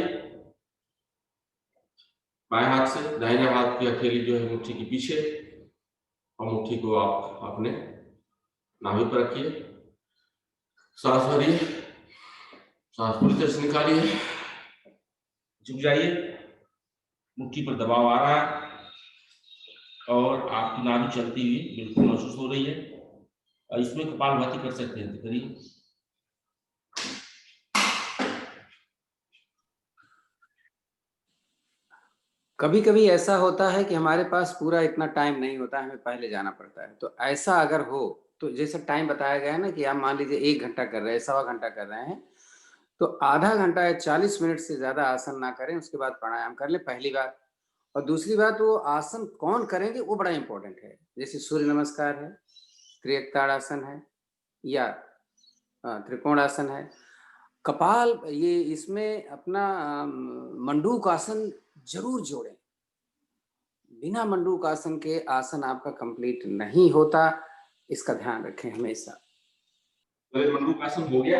बाएं हाथ से, दाहिने हाथ की हथेली जो है मुट्ठी के पीछे, और मुट्ठी को आप अपने नाभि पर रखिए। सांस भरिए, सांस पूरी तरह से निकालिए, झुक जाइए, मुट्ठी पर दबाव आ रहा है और आपकी नाभि चलती हुई बिल्कुल महसूस हो रही है। और इसमें कपालभाति कर सकते हैं, तो करिए। कभी कभी ऐसा होता है कि हमारे पास पूरा इतना टाइम नहीं होता है, हमें पहले जाना पड़ता है। तो ऐसा अगर हो तो जैसे टाइम बताया गया है ना कि आप मान लीजिए 1 घंटा कर रहे हैं, 1.25 घंटा कर रहे हैं, तो आधा घंटा या 40 मिनट से ज़्यादा आसन ना करें, उसके बाद प्राणायाम कर लें, पहली बात। और दूसरी बात, वो आसन कौन करेंगे वो बड़ा इंपॉर्टेंट है। जैसे सूर्य नमस्कार है, त्रियक्ताड़ासन है, या त्रिकोणासन है, कपाल, ये इसमें अपना मंडूक आसन जरूर जोड़ें। बिना मंडूक आसन के आसन आपका कंप्लीट नहीं होता, इसका ध्यान रखें हमेशा। तो मंडूक आसन हो गया।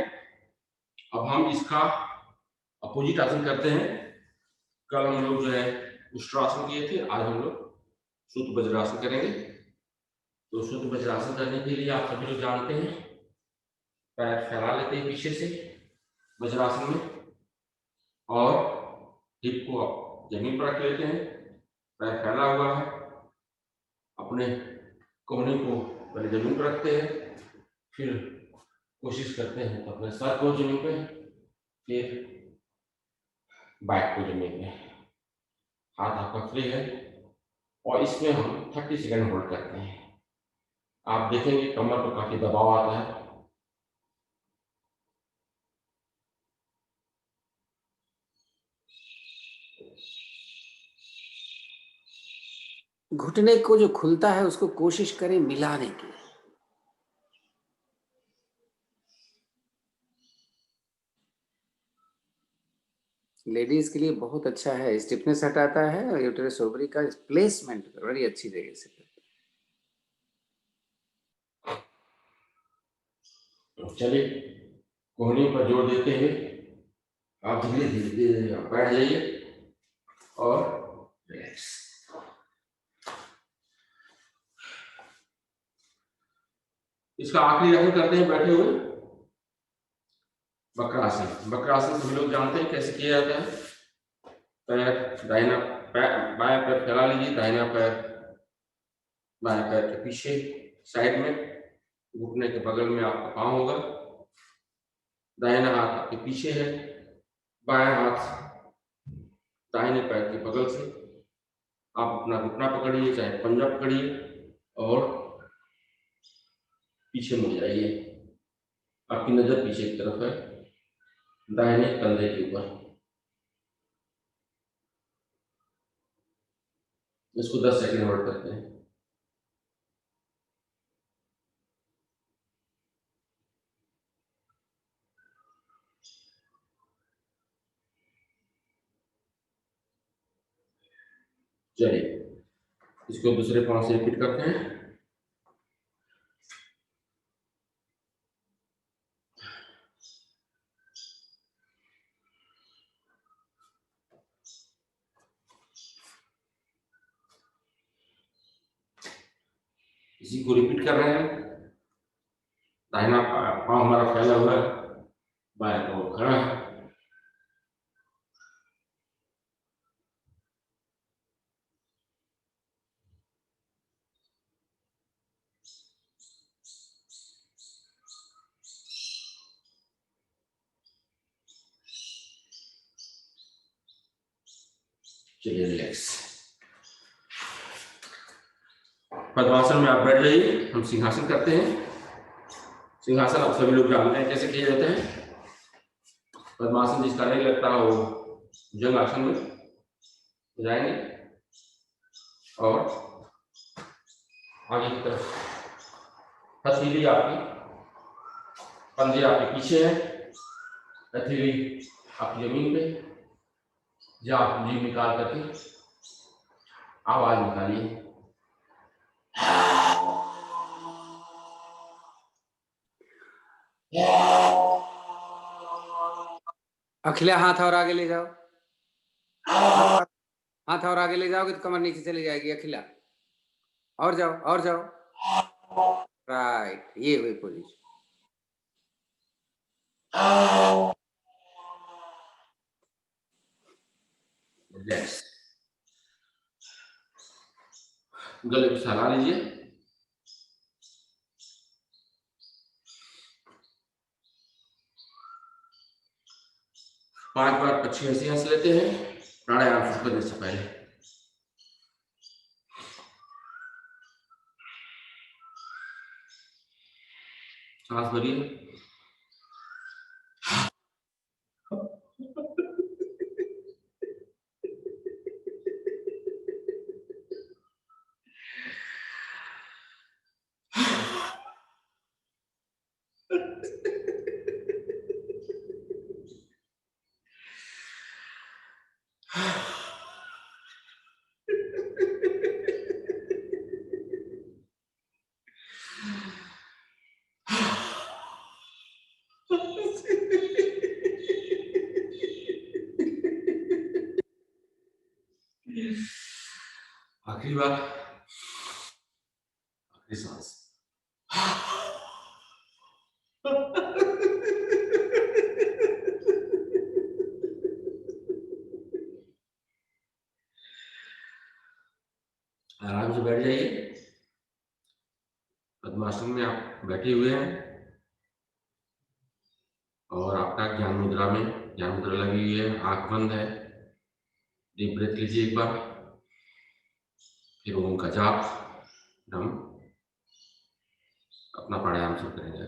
अब हम इसका अपोजिट आसन करते हैं। कल हम लोग जो है उष्ट्रासन किए थे, आज हम लोग शुद्ध वज्रासन करेंगे। तो शुद्ध वज्रासन करने के लिए आप सभी लोग जानते हैं, पैर फैला लेते हैं पीछे से वज्रासन में, और हिप को जमीन पर रख लेते हैं, पैर फैला हुआ है, अपने कोहनी को पहले जमीन पर रखते हैं, फिर कोशिश करते हैं तो अपने सर को जमीन पे, फिर बैक को जमीन पे, हाथ आपका फ्री है, और इसमें हम 30 सेकंड होल्ड करते हैं। आप देखेंगे कमर पर काफी दबाव आता है। घुटने को जो खुलता है उसको कोशिश करें मिलाने की। लेडीज के लिए बहुत अच्छा है, स्टिफनेस हटाता है और यूटेरस ओवरी का प्लेसमेंट बड़ी अच्छी जगह से करता तो चलिए, कोहनी पर जोर देते हुए आप धीरे धीरे बैठ जाइए और रिलैक्स। इसका आखिरी आसन करते हैं बैठे हुए, वक्रासन। वक्रासन सभी लोग जानते हैं कैसे किया जाता है। पैर दाहिना पैर, बायां पैर फैला लीजिए, दाहिना पैर बाएं पैर के पीछे साइड में, घुटने के बगल में आपका पांव होगा, दाहिना हाथ आपके पीछे है, बायां हाथ दाहिने पैर के बगल से आप अपना घुटना पकड़िए, चाहे पंजा पकड़िए, और पीछे मुड़ जाइए। आपकी नजर पीछे की तरफ है, दाहिने कंधे के ऊपर। इसको 10 सेकंड होल्ड करते हैं। चलिए, इसको दूसरे पांव से रिपीट करते हैं। इसी को रिपीट कर रहे हैं। दाहिना पांव हमारा फैला हुआ है, बाएं पांव खड़ा है। चलिए रिलैक्स। पद्मासन में आप बैठ जाइए, हम सिंहासन करते हैं। सिंहासन आप सभी लोग जानते हैं कैसे किया जाता है। पद्मासन जिसका नहीं लगता है वो भुजंग आसन में जाएंगे और आगे की तरफ हथेली आपकी, कंधे आपके पीछे है, हथेली आपकी जमीन पे, या आप जीभ निकाल करके आवाज निकालिए। अखिला हाथ और आगे ले जाओ, हाथ और आगे ले जाओगे तो कमर नीचे चली जाएगी। अखिला और जाओ, और जाओ, राइट, ये हुई पोजीशन। रिलैक्स। गले को सहला लीजिए। पांच बार अच्छी हंसी हंस लेते हैं प्राणायाम शुरू करने से पहले। सांस भरिए। आखिरी बार, आखिरी सांस। आराम से बैठ जाइए। पद्मासन में आप बैठे हुए हैं और आपका ज्ञान मुद्रा में, ज्ञान मुद्रा लगी हुई है, आंख बंद है। डीप ब्रेथ लीजिए एक बार, फिर ओम का जाप, हम अपना प्राणायाम शुरू करेंगे।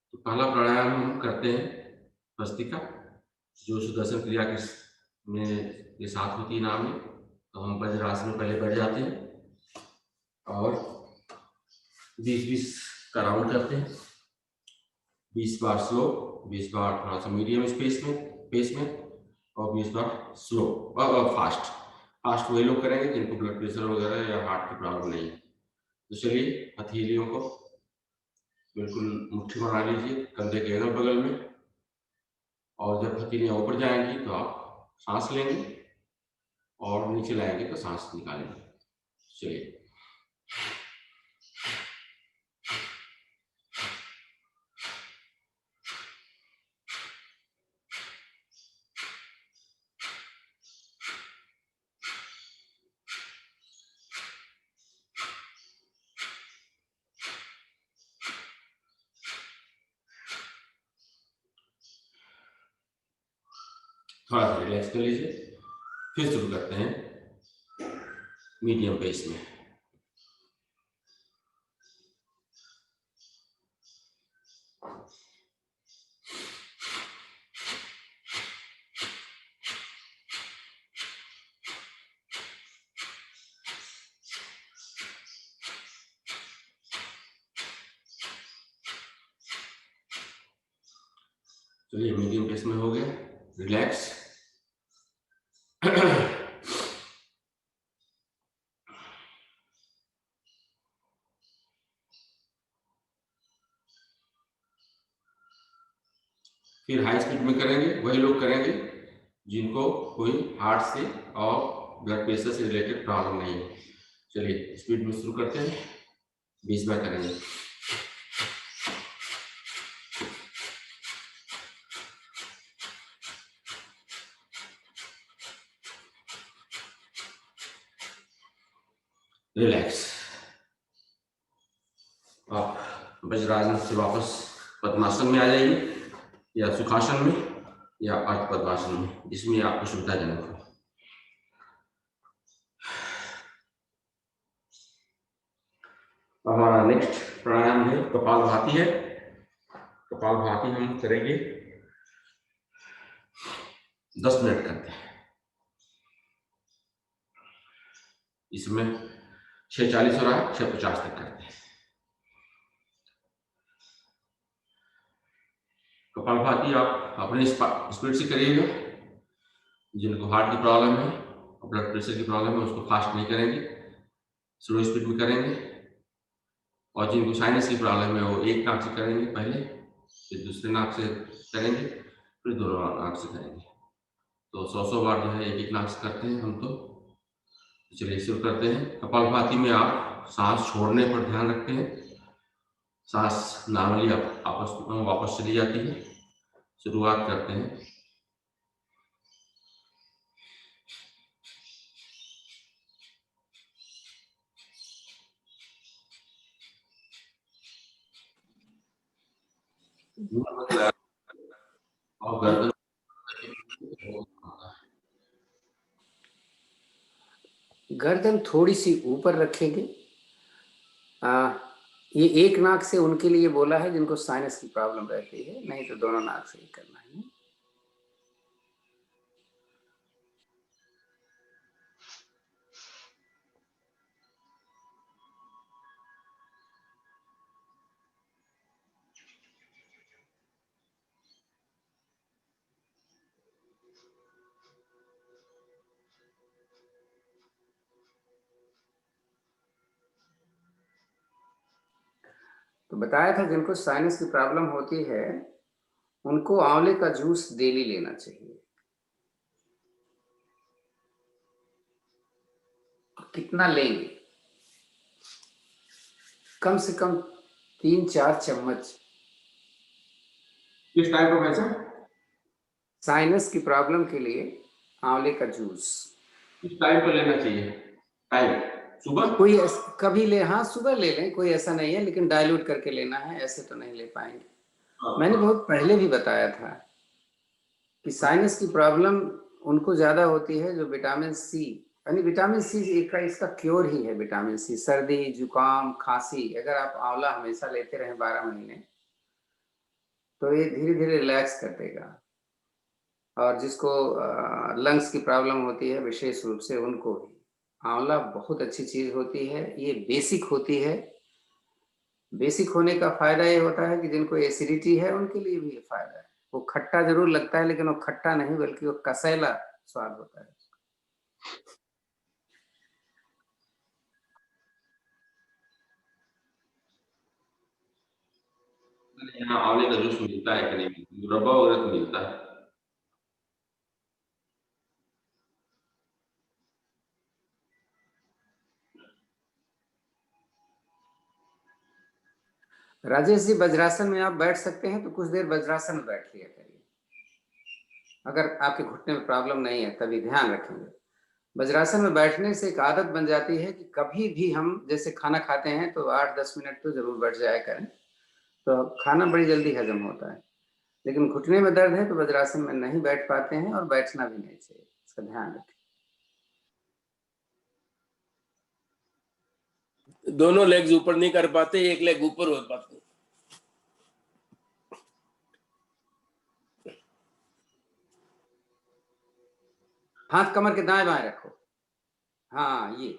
तो पहला प्राणायाम हम करते हैं भस्त्रिका, जो सुदर्शन क्रिया के साथ होती है नाम में। तो हम वज्रासन में पहले बैठ जाते हैं और 20-20 का राउंड करते हैं। 20 बार स्लो, 20 बार थोड़ा सा मीडियम पेस में और 20 बार स्लो फास्ट। फास्ट वही लोग करेंगे जिनको ब्लड प्रेशर वगैरह या हार्ट की प्रॉब्लम नहीं है। तो चलिए हथेलियों को बिल्कुल मुट्ठी बना लीजिए कंधे के अगल बगल में, और जब हथेलियां ऊपर जाएंगी तो आप सांस लेंगे और नीचे लाएंगे तो सांस निकालेंगे। चलिए थोड़ा सा रिलैक्स कर लीजिए, फिर शुरू करते हैं मीडियम पेस में। चलिए मीडियम पेस में हो गया, रिलैक्स। फिर हाई स्पीड में करेंगे, वही लोग करेंगे जिनको कोई हार्ट से और ब्लड प्रेशर से रिलेटेड प्रॉब्लम नहीं है। चलिए स्पीड में शुरू करते हैं, 20 बार करेंगे। रिलैक्स। आप वज्रासन से वापस पद्मासन में आ जाइए, या सुखासन में, या अर्ध पद्मासन में, जिसमें आपको सुविधाजनक हो। हमारा नेक्स्ट प्राणायाम है कपालभाति है। कपालभाति हम करेंगे 10 मिनट करते हैं। इसमें 6:40 हो रहा है, 6:50 तक करते हैं। कपालभाति आप अपने स्पीड से करिएगा। जिनको हार्ट की प्रॉब्लम है और ब्लड प्रेशर की प्रॉब्लम है उसको फास्ट नहीं करेंगे, स्लो स्पीड में करेंगे। और जिनको साइनस की प्रॉब्लम है वो एक नाक से करेंगे पहले, फिर दूसरे नाक से करेंगे, फिर दोनों नाक से करेंगे। तो 100 बार जो है एक एक नाक से करते हैं हम। तो चलिए शुरू करते हैं। कपालभाति में आप सांस छोड़ने पर ध्यान रखते हैं। सांस नॉर्मली आपस में वापस चली जाती है। शुरुआत करते हैं। और गर्दन गर्दन थोड़ी सी ऊपर रखेंगे। ये एक नाक से उनके लिए बोला है जिनको साइनस की प्रॉब्लम रहती है, नहीं तो दोनों नाक से ही करना है। तो बताया था जिनको साइनस की प्रॉब्लम होती है उनको आंवले का जूस डेली लेना चाहिए। कितना लेंगे? कम से कम 3-4 चम्मच। किस टाइप का वैसा? साइनस की प्रॉब्लम के लिए आंवले का जूस किस टाइम पर लेना चाहिए? टाइम सुबह? कोई कभी ले, हाँ सुबह ले लें, कोई ऐसा नहीं है, लेकिन डाइल्यूट करके लेना है, ऐसे तो नहीं ले पाएंगे। मैंने बहुत पहले भी बताया था कि साइनस की प्रॉब्लम उनको ज्यादा होती है जो विटामिन सी, यानी विटामिन सी एक का इसका क्योर ही है। विटामिन सी सर्दी जुकाम खांसी, अगर आप आंवला हमेशा लेते रहें 12 महीने तो ये धीरे धीरे रिलैक्स कर देगा। और जिसको लंग्स की प्रॉब्लम होती है विशेष रूप से उनको भी आंवला बहुत अच्छी चीज होती है। ये बेसिक होती है। बेसिक होने का फायदा ये होता है कि जिनको एसिडिटी है उनके लिए भी ये फायदा है। वो खट्टा जरूर लगता है लेकिन वो खट्टा नहीं बल्कि वो कसैला स्वाद होता है। यहाँ आंवले का जूस मिलता है कि नहीं? मुरब्बा वगैरह तो मिलता है। राजेश जी, वज्रासन में आप बैठ सकते हैं तो कुछ देर वज्रासन में बैठ लिया करिए। अगर आपके घुटने में प्रॉब्लम नहीं है तभी ध्यान रखेंगे। वज्रासन में बैठने से एक आदत बन जाती है कि कभी भी हम जैसे खाना खाते हैं तो 8-10 मिनट तो जरूर बैठ जाया करें, तो खाना बड़ी जल्दी हजम होता है। लेकिन घुटने में दर्द है तो वज्रासन में नहीं बैठ पाते हैं और बैठना भी नहीं चाहिए, इसका ध्यान रखें। दोनों लेग्स ऊपर नहीं कर पाते, एक लेग ऊपर हो पाते। हाथ कमर के दाएं बाएं रखो। हाँ, ये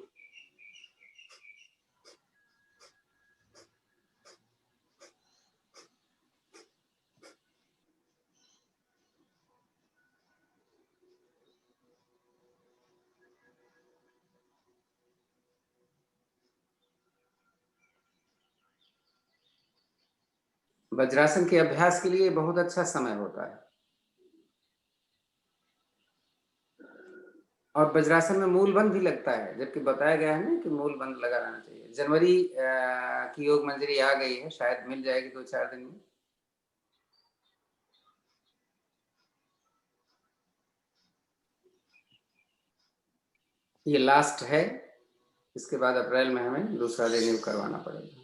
वज्रासन के अभ्यास के लिए बहुत अच्छा समय होता है। और वज्रासन में मूल बंध भी लगता है, जबकि बताया गया है ना कि मूल बंध लगा रहना चाहिए। जनवरी की योग मंजरी आ गई है, शायद मिल जाएगी 2-4 दिन में। ये लास्ट है, इसके बाद अप्रैल में हमें दूसरा रिन्यू करवाना पड़ेगा।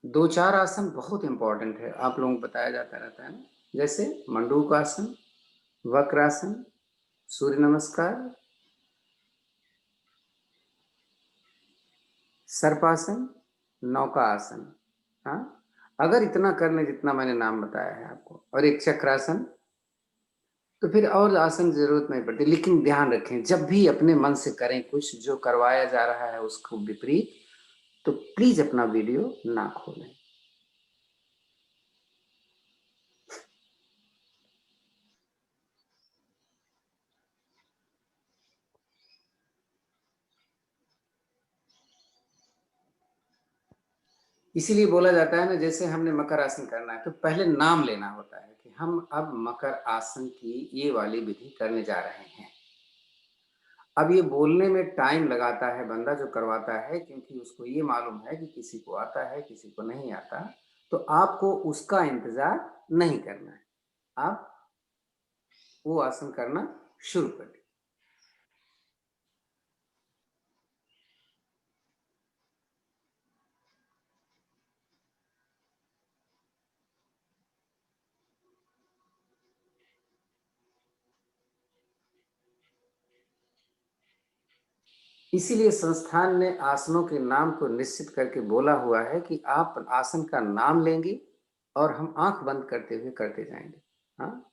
दो चार आसन बहुत इंपॉर्टेंट है, आप लोगों को बताया जाता रहता है ना, जैसे मंडूक आसन, वक्रासन, सूर्य नमस्कार, सर्पासन, नौका आसन। हाँ, अगर इतना कर लें जितना मैंने नाम बताया है आपको, और एक चक्रासन, तो फिर और आसन की जरूरत नहीं पड़ती। लेकिन ध्यान रखें, जब भी अपने मन से करें कुछ जो करवाया जा रहा है उसको विपरीत, तो प्लीज अपना वीडियो ना खोलें। इसीलिए बोला जाता है ना, जैसे हमने मकर आसन करना है तो पहले नाम लेना होता है कि हम अब मकर आसन की ये वाली विधि करने जा रहे हैं। अब ये बोलने में टाइम लगाता है बंदा जो करवाता है, क्योंकि उसको ये मालूम है कि किसी को आता है किसी को नहीं आता, तो आपको उसका इंतजार नहीं करना है, आप वो आसन करना शुरू कर दीजिए। इसीलिए संस्थान ने आसनों के नाम को निश्चित करके बोला हुआ है कि आप आसन का नाम लेंगे और हम आंख बंद करते हुए करते जाएंगे। हाँ,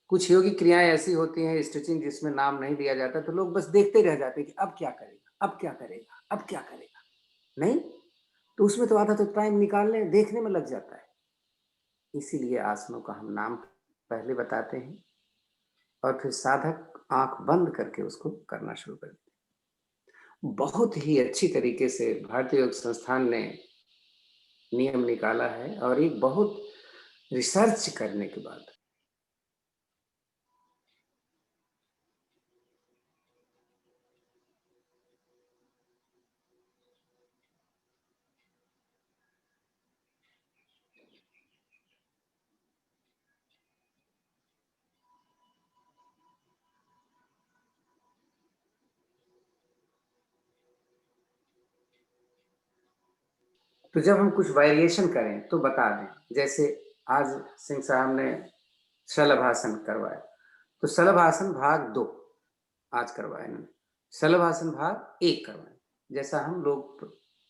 कुछ योगी क्रियाएं ऐसी होती हैं स्ट्रेचिंग जिसमें नाम नहीं दिया जाता, तो लोग बस देखते रह जाते हैं कि अब क्या करेगा, अब क्या करेगा, अब क्या करेगा। नहीं, तो उसमें तो आधा तो टाइम निकालने देखने में लग जाता है। इसीलिए आसनों का हम नाम पहले बताते हैं और फिर साधक आंख बंद करके उसको करना शुरू कर देते हैं। बहुत ही अच्छी तरीके से भारतीय योग संस्थान ने नियम निकाला है, और एक बहुत रिसर्च करने के बाद। तो जब हम कुछ वेरिएशन करें तो बता दें, जैसे आज सिंह साहब ने शलभासन करवाया, तो शलभासन भाग 2 आज करवाया इन्होंने, शलभासन भाग 1 करवाया। जैसा हम लोग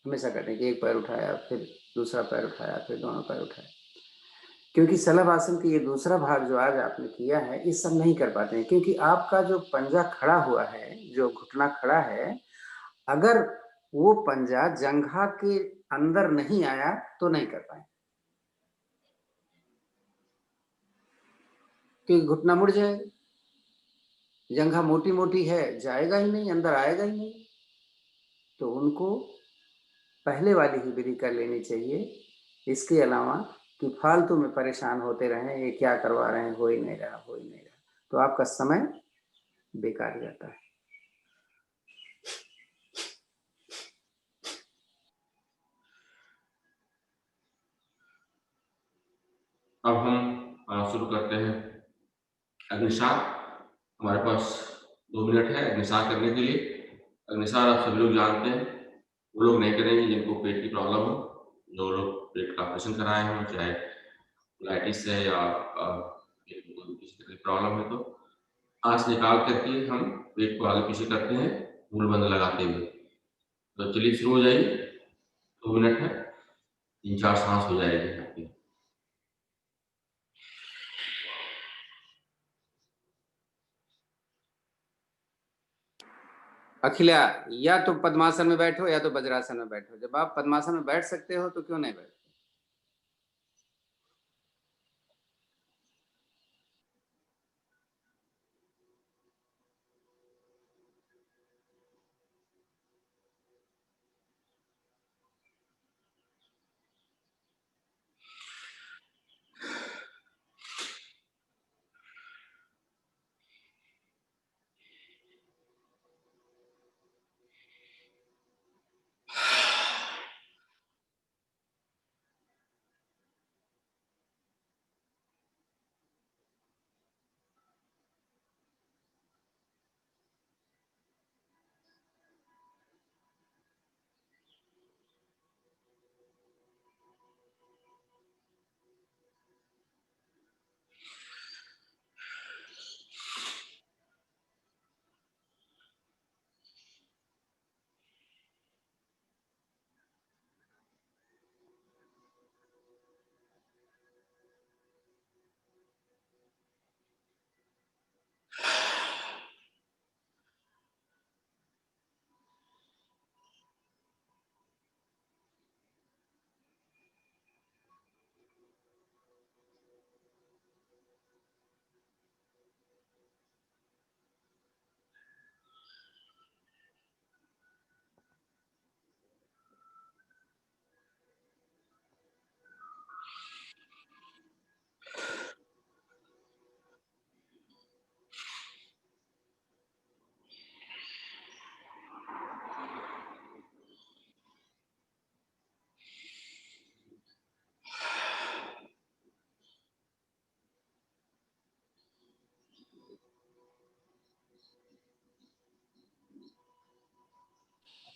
हमेशा करते हैं कि एक पैर उठाया फिर दूसरा पैर उठाया फिर दोनों पैर उठाया, क्योंकि शलभासन की ये दूसरा भाग जो आज आपने किया है ये सब नहीं कर पाते हैं, क्योंकि आपका जो पंजा खड़ा हुआ है, जो घुटना खड़ा है, अगर वो पंजा जंघा के अंदर नहीं आया तो नहीं कर पाए, क्योंकि घुटना मुड़ जाएगा। जंघा मोटी मोटी है, जाएगा ही नहीं, अंदर आएगा ही नहीं। तो उनको पहले वाली ही विधि कर लेनी चाहिए। इसके अलावा कि फालतू में परेशान होते रहें, ये क्या करवा रहे हैं, हो ही नहीं रहा, हो ही नहीं रहा, तो आपका समय बेकार जाता है। अब हम शुरू करते हैं अग्निसार। हमारे पास 2 मिनट है अग्निसार करने के लिए। अग्निसार आप सभी लोग जानते हैं, वो लोग नहीं करेंगे जिनको पेट की प्रॉब्लम हो, जो लोग पेट का ऑपरेशन कराए हों, चाहे कोलाइटिस है या किसी तरह की प्रॉब्लम है, तो सांस निकाल करके हम पेट को आगे पीछे करते हैं मुंह बंद लगाते हुए। तो चलिए शुरू हो जाइए, 2 मिनट है, 3-4 सांस हो जाएगी आपकी। अखिला, या तो पद्मासन में बैठो या तो वज्रासन में बैठो। जब आप पद्मासन में बैठ सकते हो तो क्यों नहीं बैठो।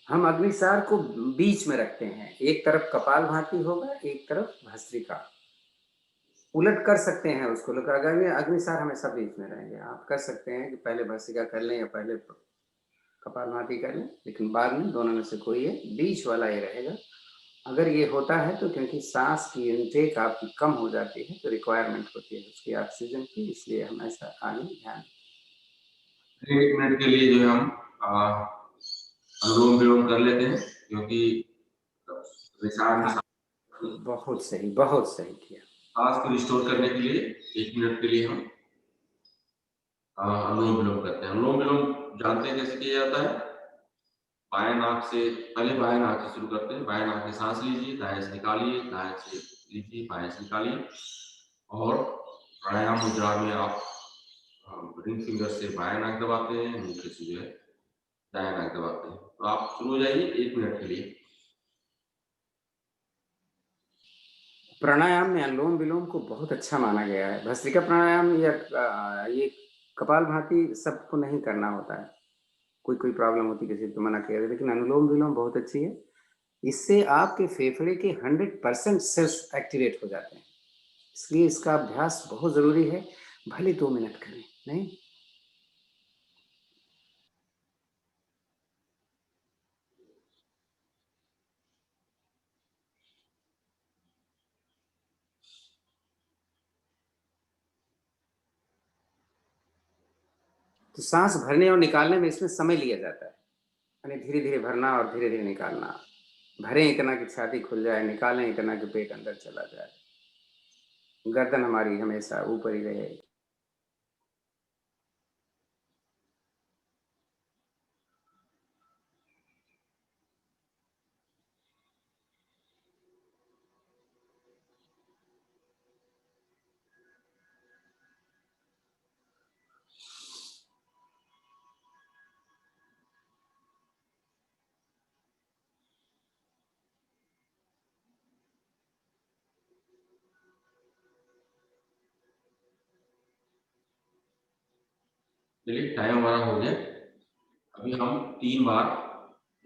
हम अग्निसार को बीच में रखते हैं, एक तरफ कपाल भाती होगा, एक तरफ भस्त्रिका। उलट कर सकते हैं उसको, लेकिन अगर ये अग्निसार हमेशा बीच में रहेंगे। आप कर सकते हैं कि पहले भस्त्रिका कर लें या पहले कपालभाति कर लें, लेकिन बाद में दोनों में से कोई है, बीच वाला ये रहेगा। अगर ये होता है तो क्योंकि सांस की इनटेक आपकी कम हो जाती है, तो रिक्वायरमेंट होती है उसकी ऑक्सीजन की, इसलिए हम ऐसा आगे ध्यान। 1 मिनट के लिए जो है हम अनुलोम विलोम कर लेते हैं, क्योंकि विषाद में बहुत सही, बहुत सही किया। सांस को रिस्टोर करने के लिए 1 मिनट के लिए हम अनुलोम विलोम करते हैं। अनुलोम विलोम जानते हैं कैसे किया जाता है? बाएं नाक से, पहले बाएं नाक से शुरू करते हैं। बाएं नाक से सांस लीजिए, दाएं से निकालिए, दाएं से लीजिए, बाएं से निकालिए। और प्राणायाम मुद्रा में आप रिंग फिंगर से बाएं नाक दबाते हैं, मुंह से जो है दाएं नाक दबाते हैं। तो आप शुरू हो जाइए 1 मिनट के लिए। प्राणायाम में अनुलोम विलोम को बहुत अच्छा माना गया है। भस्त्रिका प्राणायाम या ये कपालभाति सबको नहीं करना होता है, कोई कोई प्रॉब्लम होती है किसी को मना किया जाए, लेकिन अनुलोम विलोम बहुत अच्छी है। इससे आपके फेफड़े के 100% सेल्स एक्टिवेट हो जाते हैं, इसलिए इसका अभ्यास बहुत जरूरी है। भले 2 मिनट करें, नहीं तो सांस भरने और निकालने में इसमें समय लिया जाता है, यानी धीरे धीरे भरना और धीरे धीरे निकालना। भरें इतना कि छाती खुल जाए, निकालें इतना कि पेट अंदर चला जाए, गर्दन हमारी हमेशा ऊपर ही रहे। चलिए, टाइम हमारा हो गया। अभी हम 3 बार,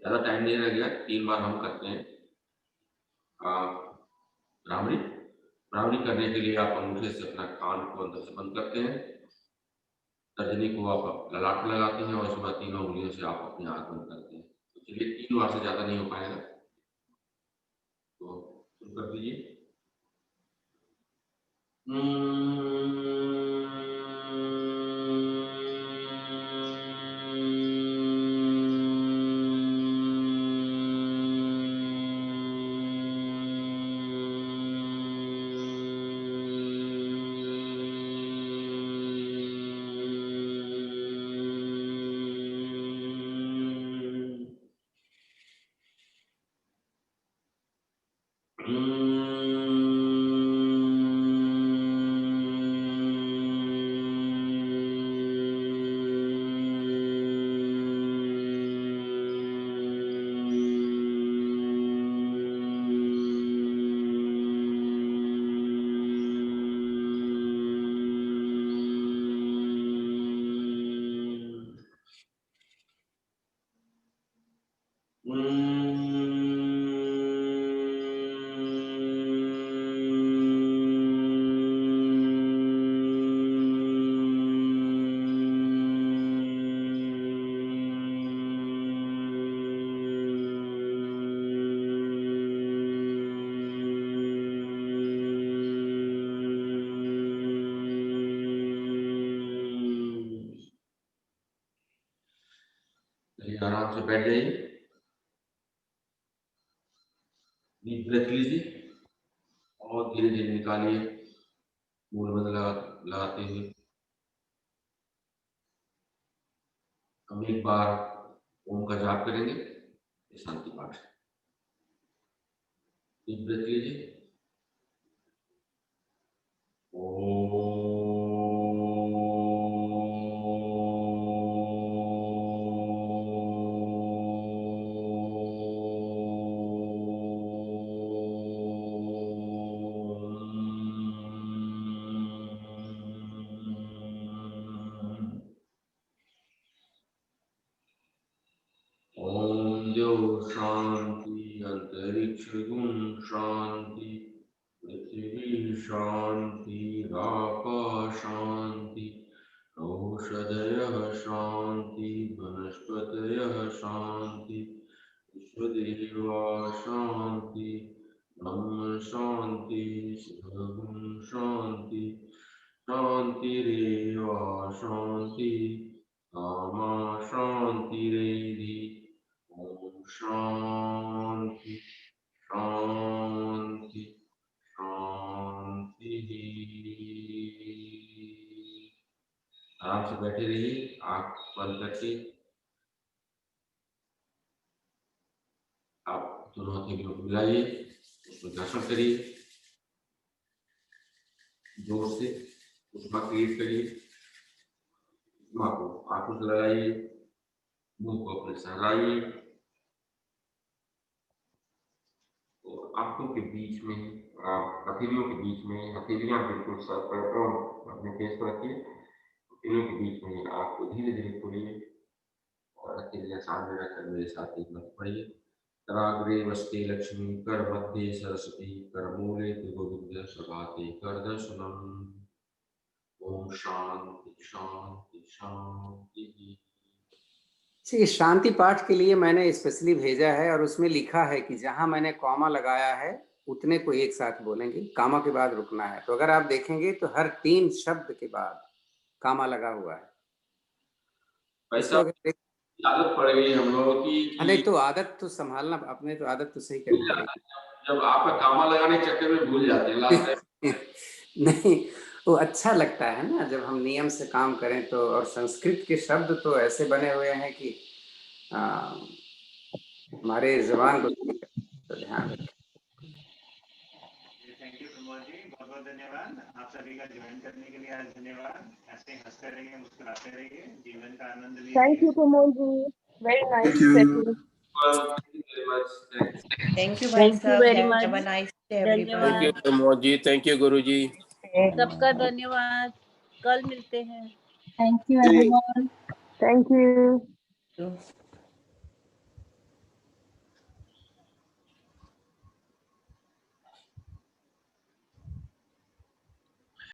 ज्यादा टाइम नहीं रह गया, 3 बार हम करते हैं भ्रामरी। भ्रामरी करने के लिए आप अंगूठे से अपना कान को अंदर से बंद करते हैं, तर्जनी को आप ललाट में लगाते हैं और उसके बाद तीनों उंगलियों से आप अपनी आंख बंद करते हैं। तो चलिए, 3 बार से ज्यादा नहीं हो पाएगा, तो शुरू कर दीजिए। आराम से बैठ जाइए, डीप ब्रेथ लीजिए और धीरे धीरे निकालिए, मुंह बंद लगाते हुए। हम एक बार ओम का जाप करेंगे, शांति पाठ। डीप ब्रेथ लीजिए, ओम द्यो शांति, अंतरिक्ष गुण शांति, पृथ्वी शांति, आकाश शांति, औषधयः शांति, वनस्पतयः शांति, विश्वदेवा शांति, ब्रह्म शांति, सगुण शांति, शांतिरेव शांति, कामा शांतिरेधि। ओम शांति शांति शांति। आराम से बैठे रहिए, आंख बंद करके। आप दोनों हथेलियों को मिलाइए, उसमें घर्षण करिए, जोर से उष्मा क्रिएट करिए। उष्मा को आंखों से लगाइए, मुंह को अपने से हलाइए और आंखों के बीच में, हथेलियों के बीच में, हथेलियां बिल्कुल सर पर और अपने फेस पर रखिए। हथेलियों के बीच में आंख को धीरे धीरे खोलिए और हथेलियां सामने रखकर मेरे साथ एक मंत्र पढ़िए। कराग्रे वस्ते लक्ष्मी, कर मध्ये सरस्वती, कर मूले त्रिगोविंद सभाते, कर दर्शनम। ओम शांति शांति शांति। ये शांति पाठ के लिए मैंने स्पेशली भेजा है और उसमें लिखा है कि जहां मैंने कॉमा लगाया है उतने को एक साथ बोलेंगे, कामा के बाद रुकना है। तो अगर आप देखेंगे तो हर 3 शब्द के बाद कामा लगा हुआ है। वैसा आदत पड़ गई हम लोगों की। नहीं तो आदत तो संभालना, अपने तो आदत तो सही करनी पड़ेगी। जब आपका कामा लगाने के चक्कर में भूल जाते हैं लास्ट टाइम। नहीं, वो अच्छा लगता है ना जब हम नियम से काम करें तो। और संस्कृत के शब्द तो ऐसे बने हुए हैं कि हमारे जबान को तो ध्यान रखें। थैंक यू प्रमोद जी, बहुत बहुत धन्यवाद आप सभी का ज्वाइन करने के लिए। आज धन्यवाद। ऐसे ही हंसते रहिए, मुस्कुराते रहिए, जीवन का आनंद लीजिए। Thank you Pramod ji, very nice session. Thank you भाई थैंक यू साहब, very much, have a nice day thank you धन्यवाद प्रमोद जी, थैंक यू गुरु जी। सबका धन्यवाद, कल मिलते हैं। Thank you everyone, thank you.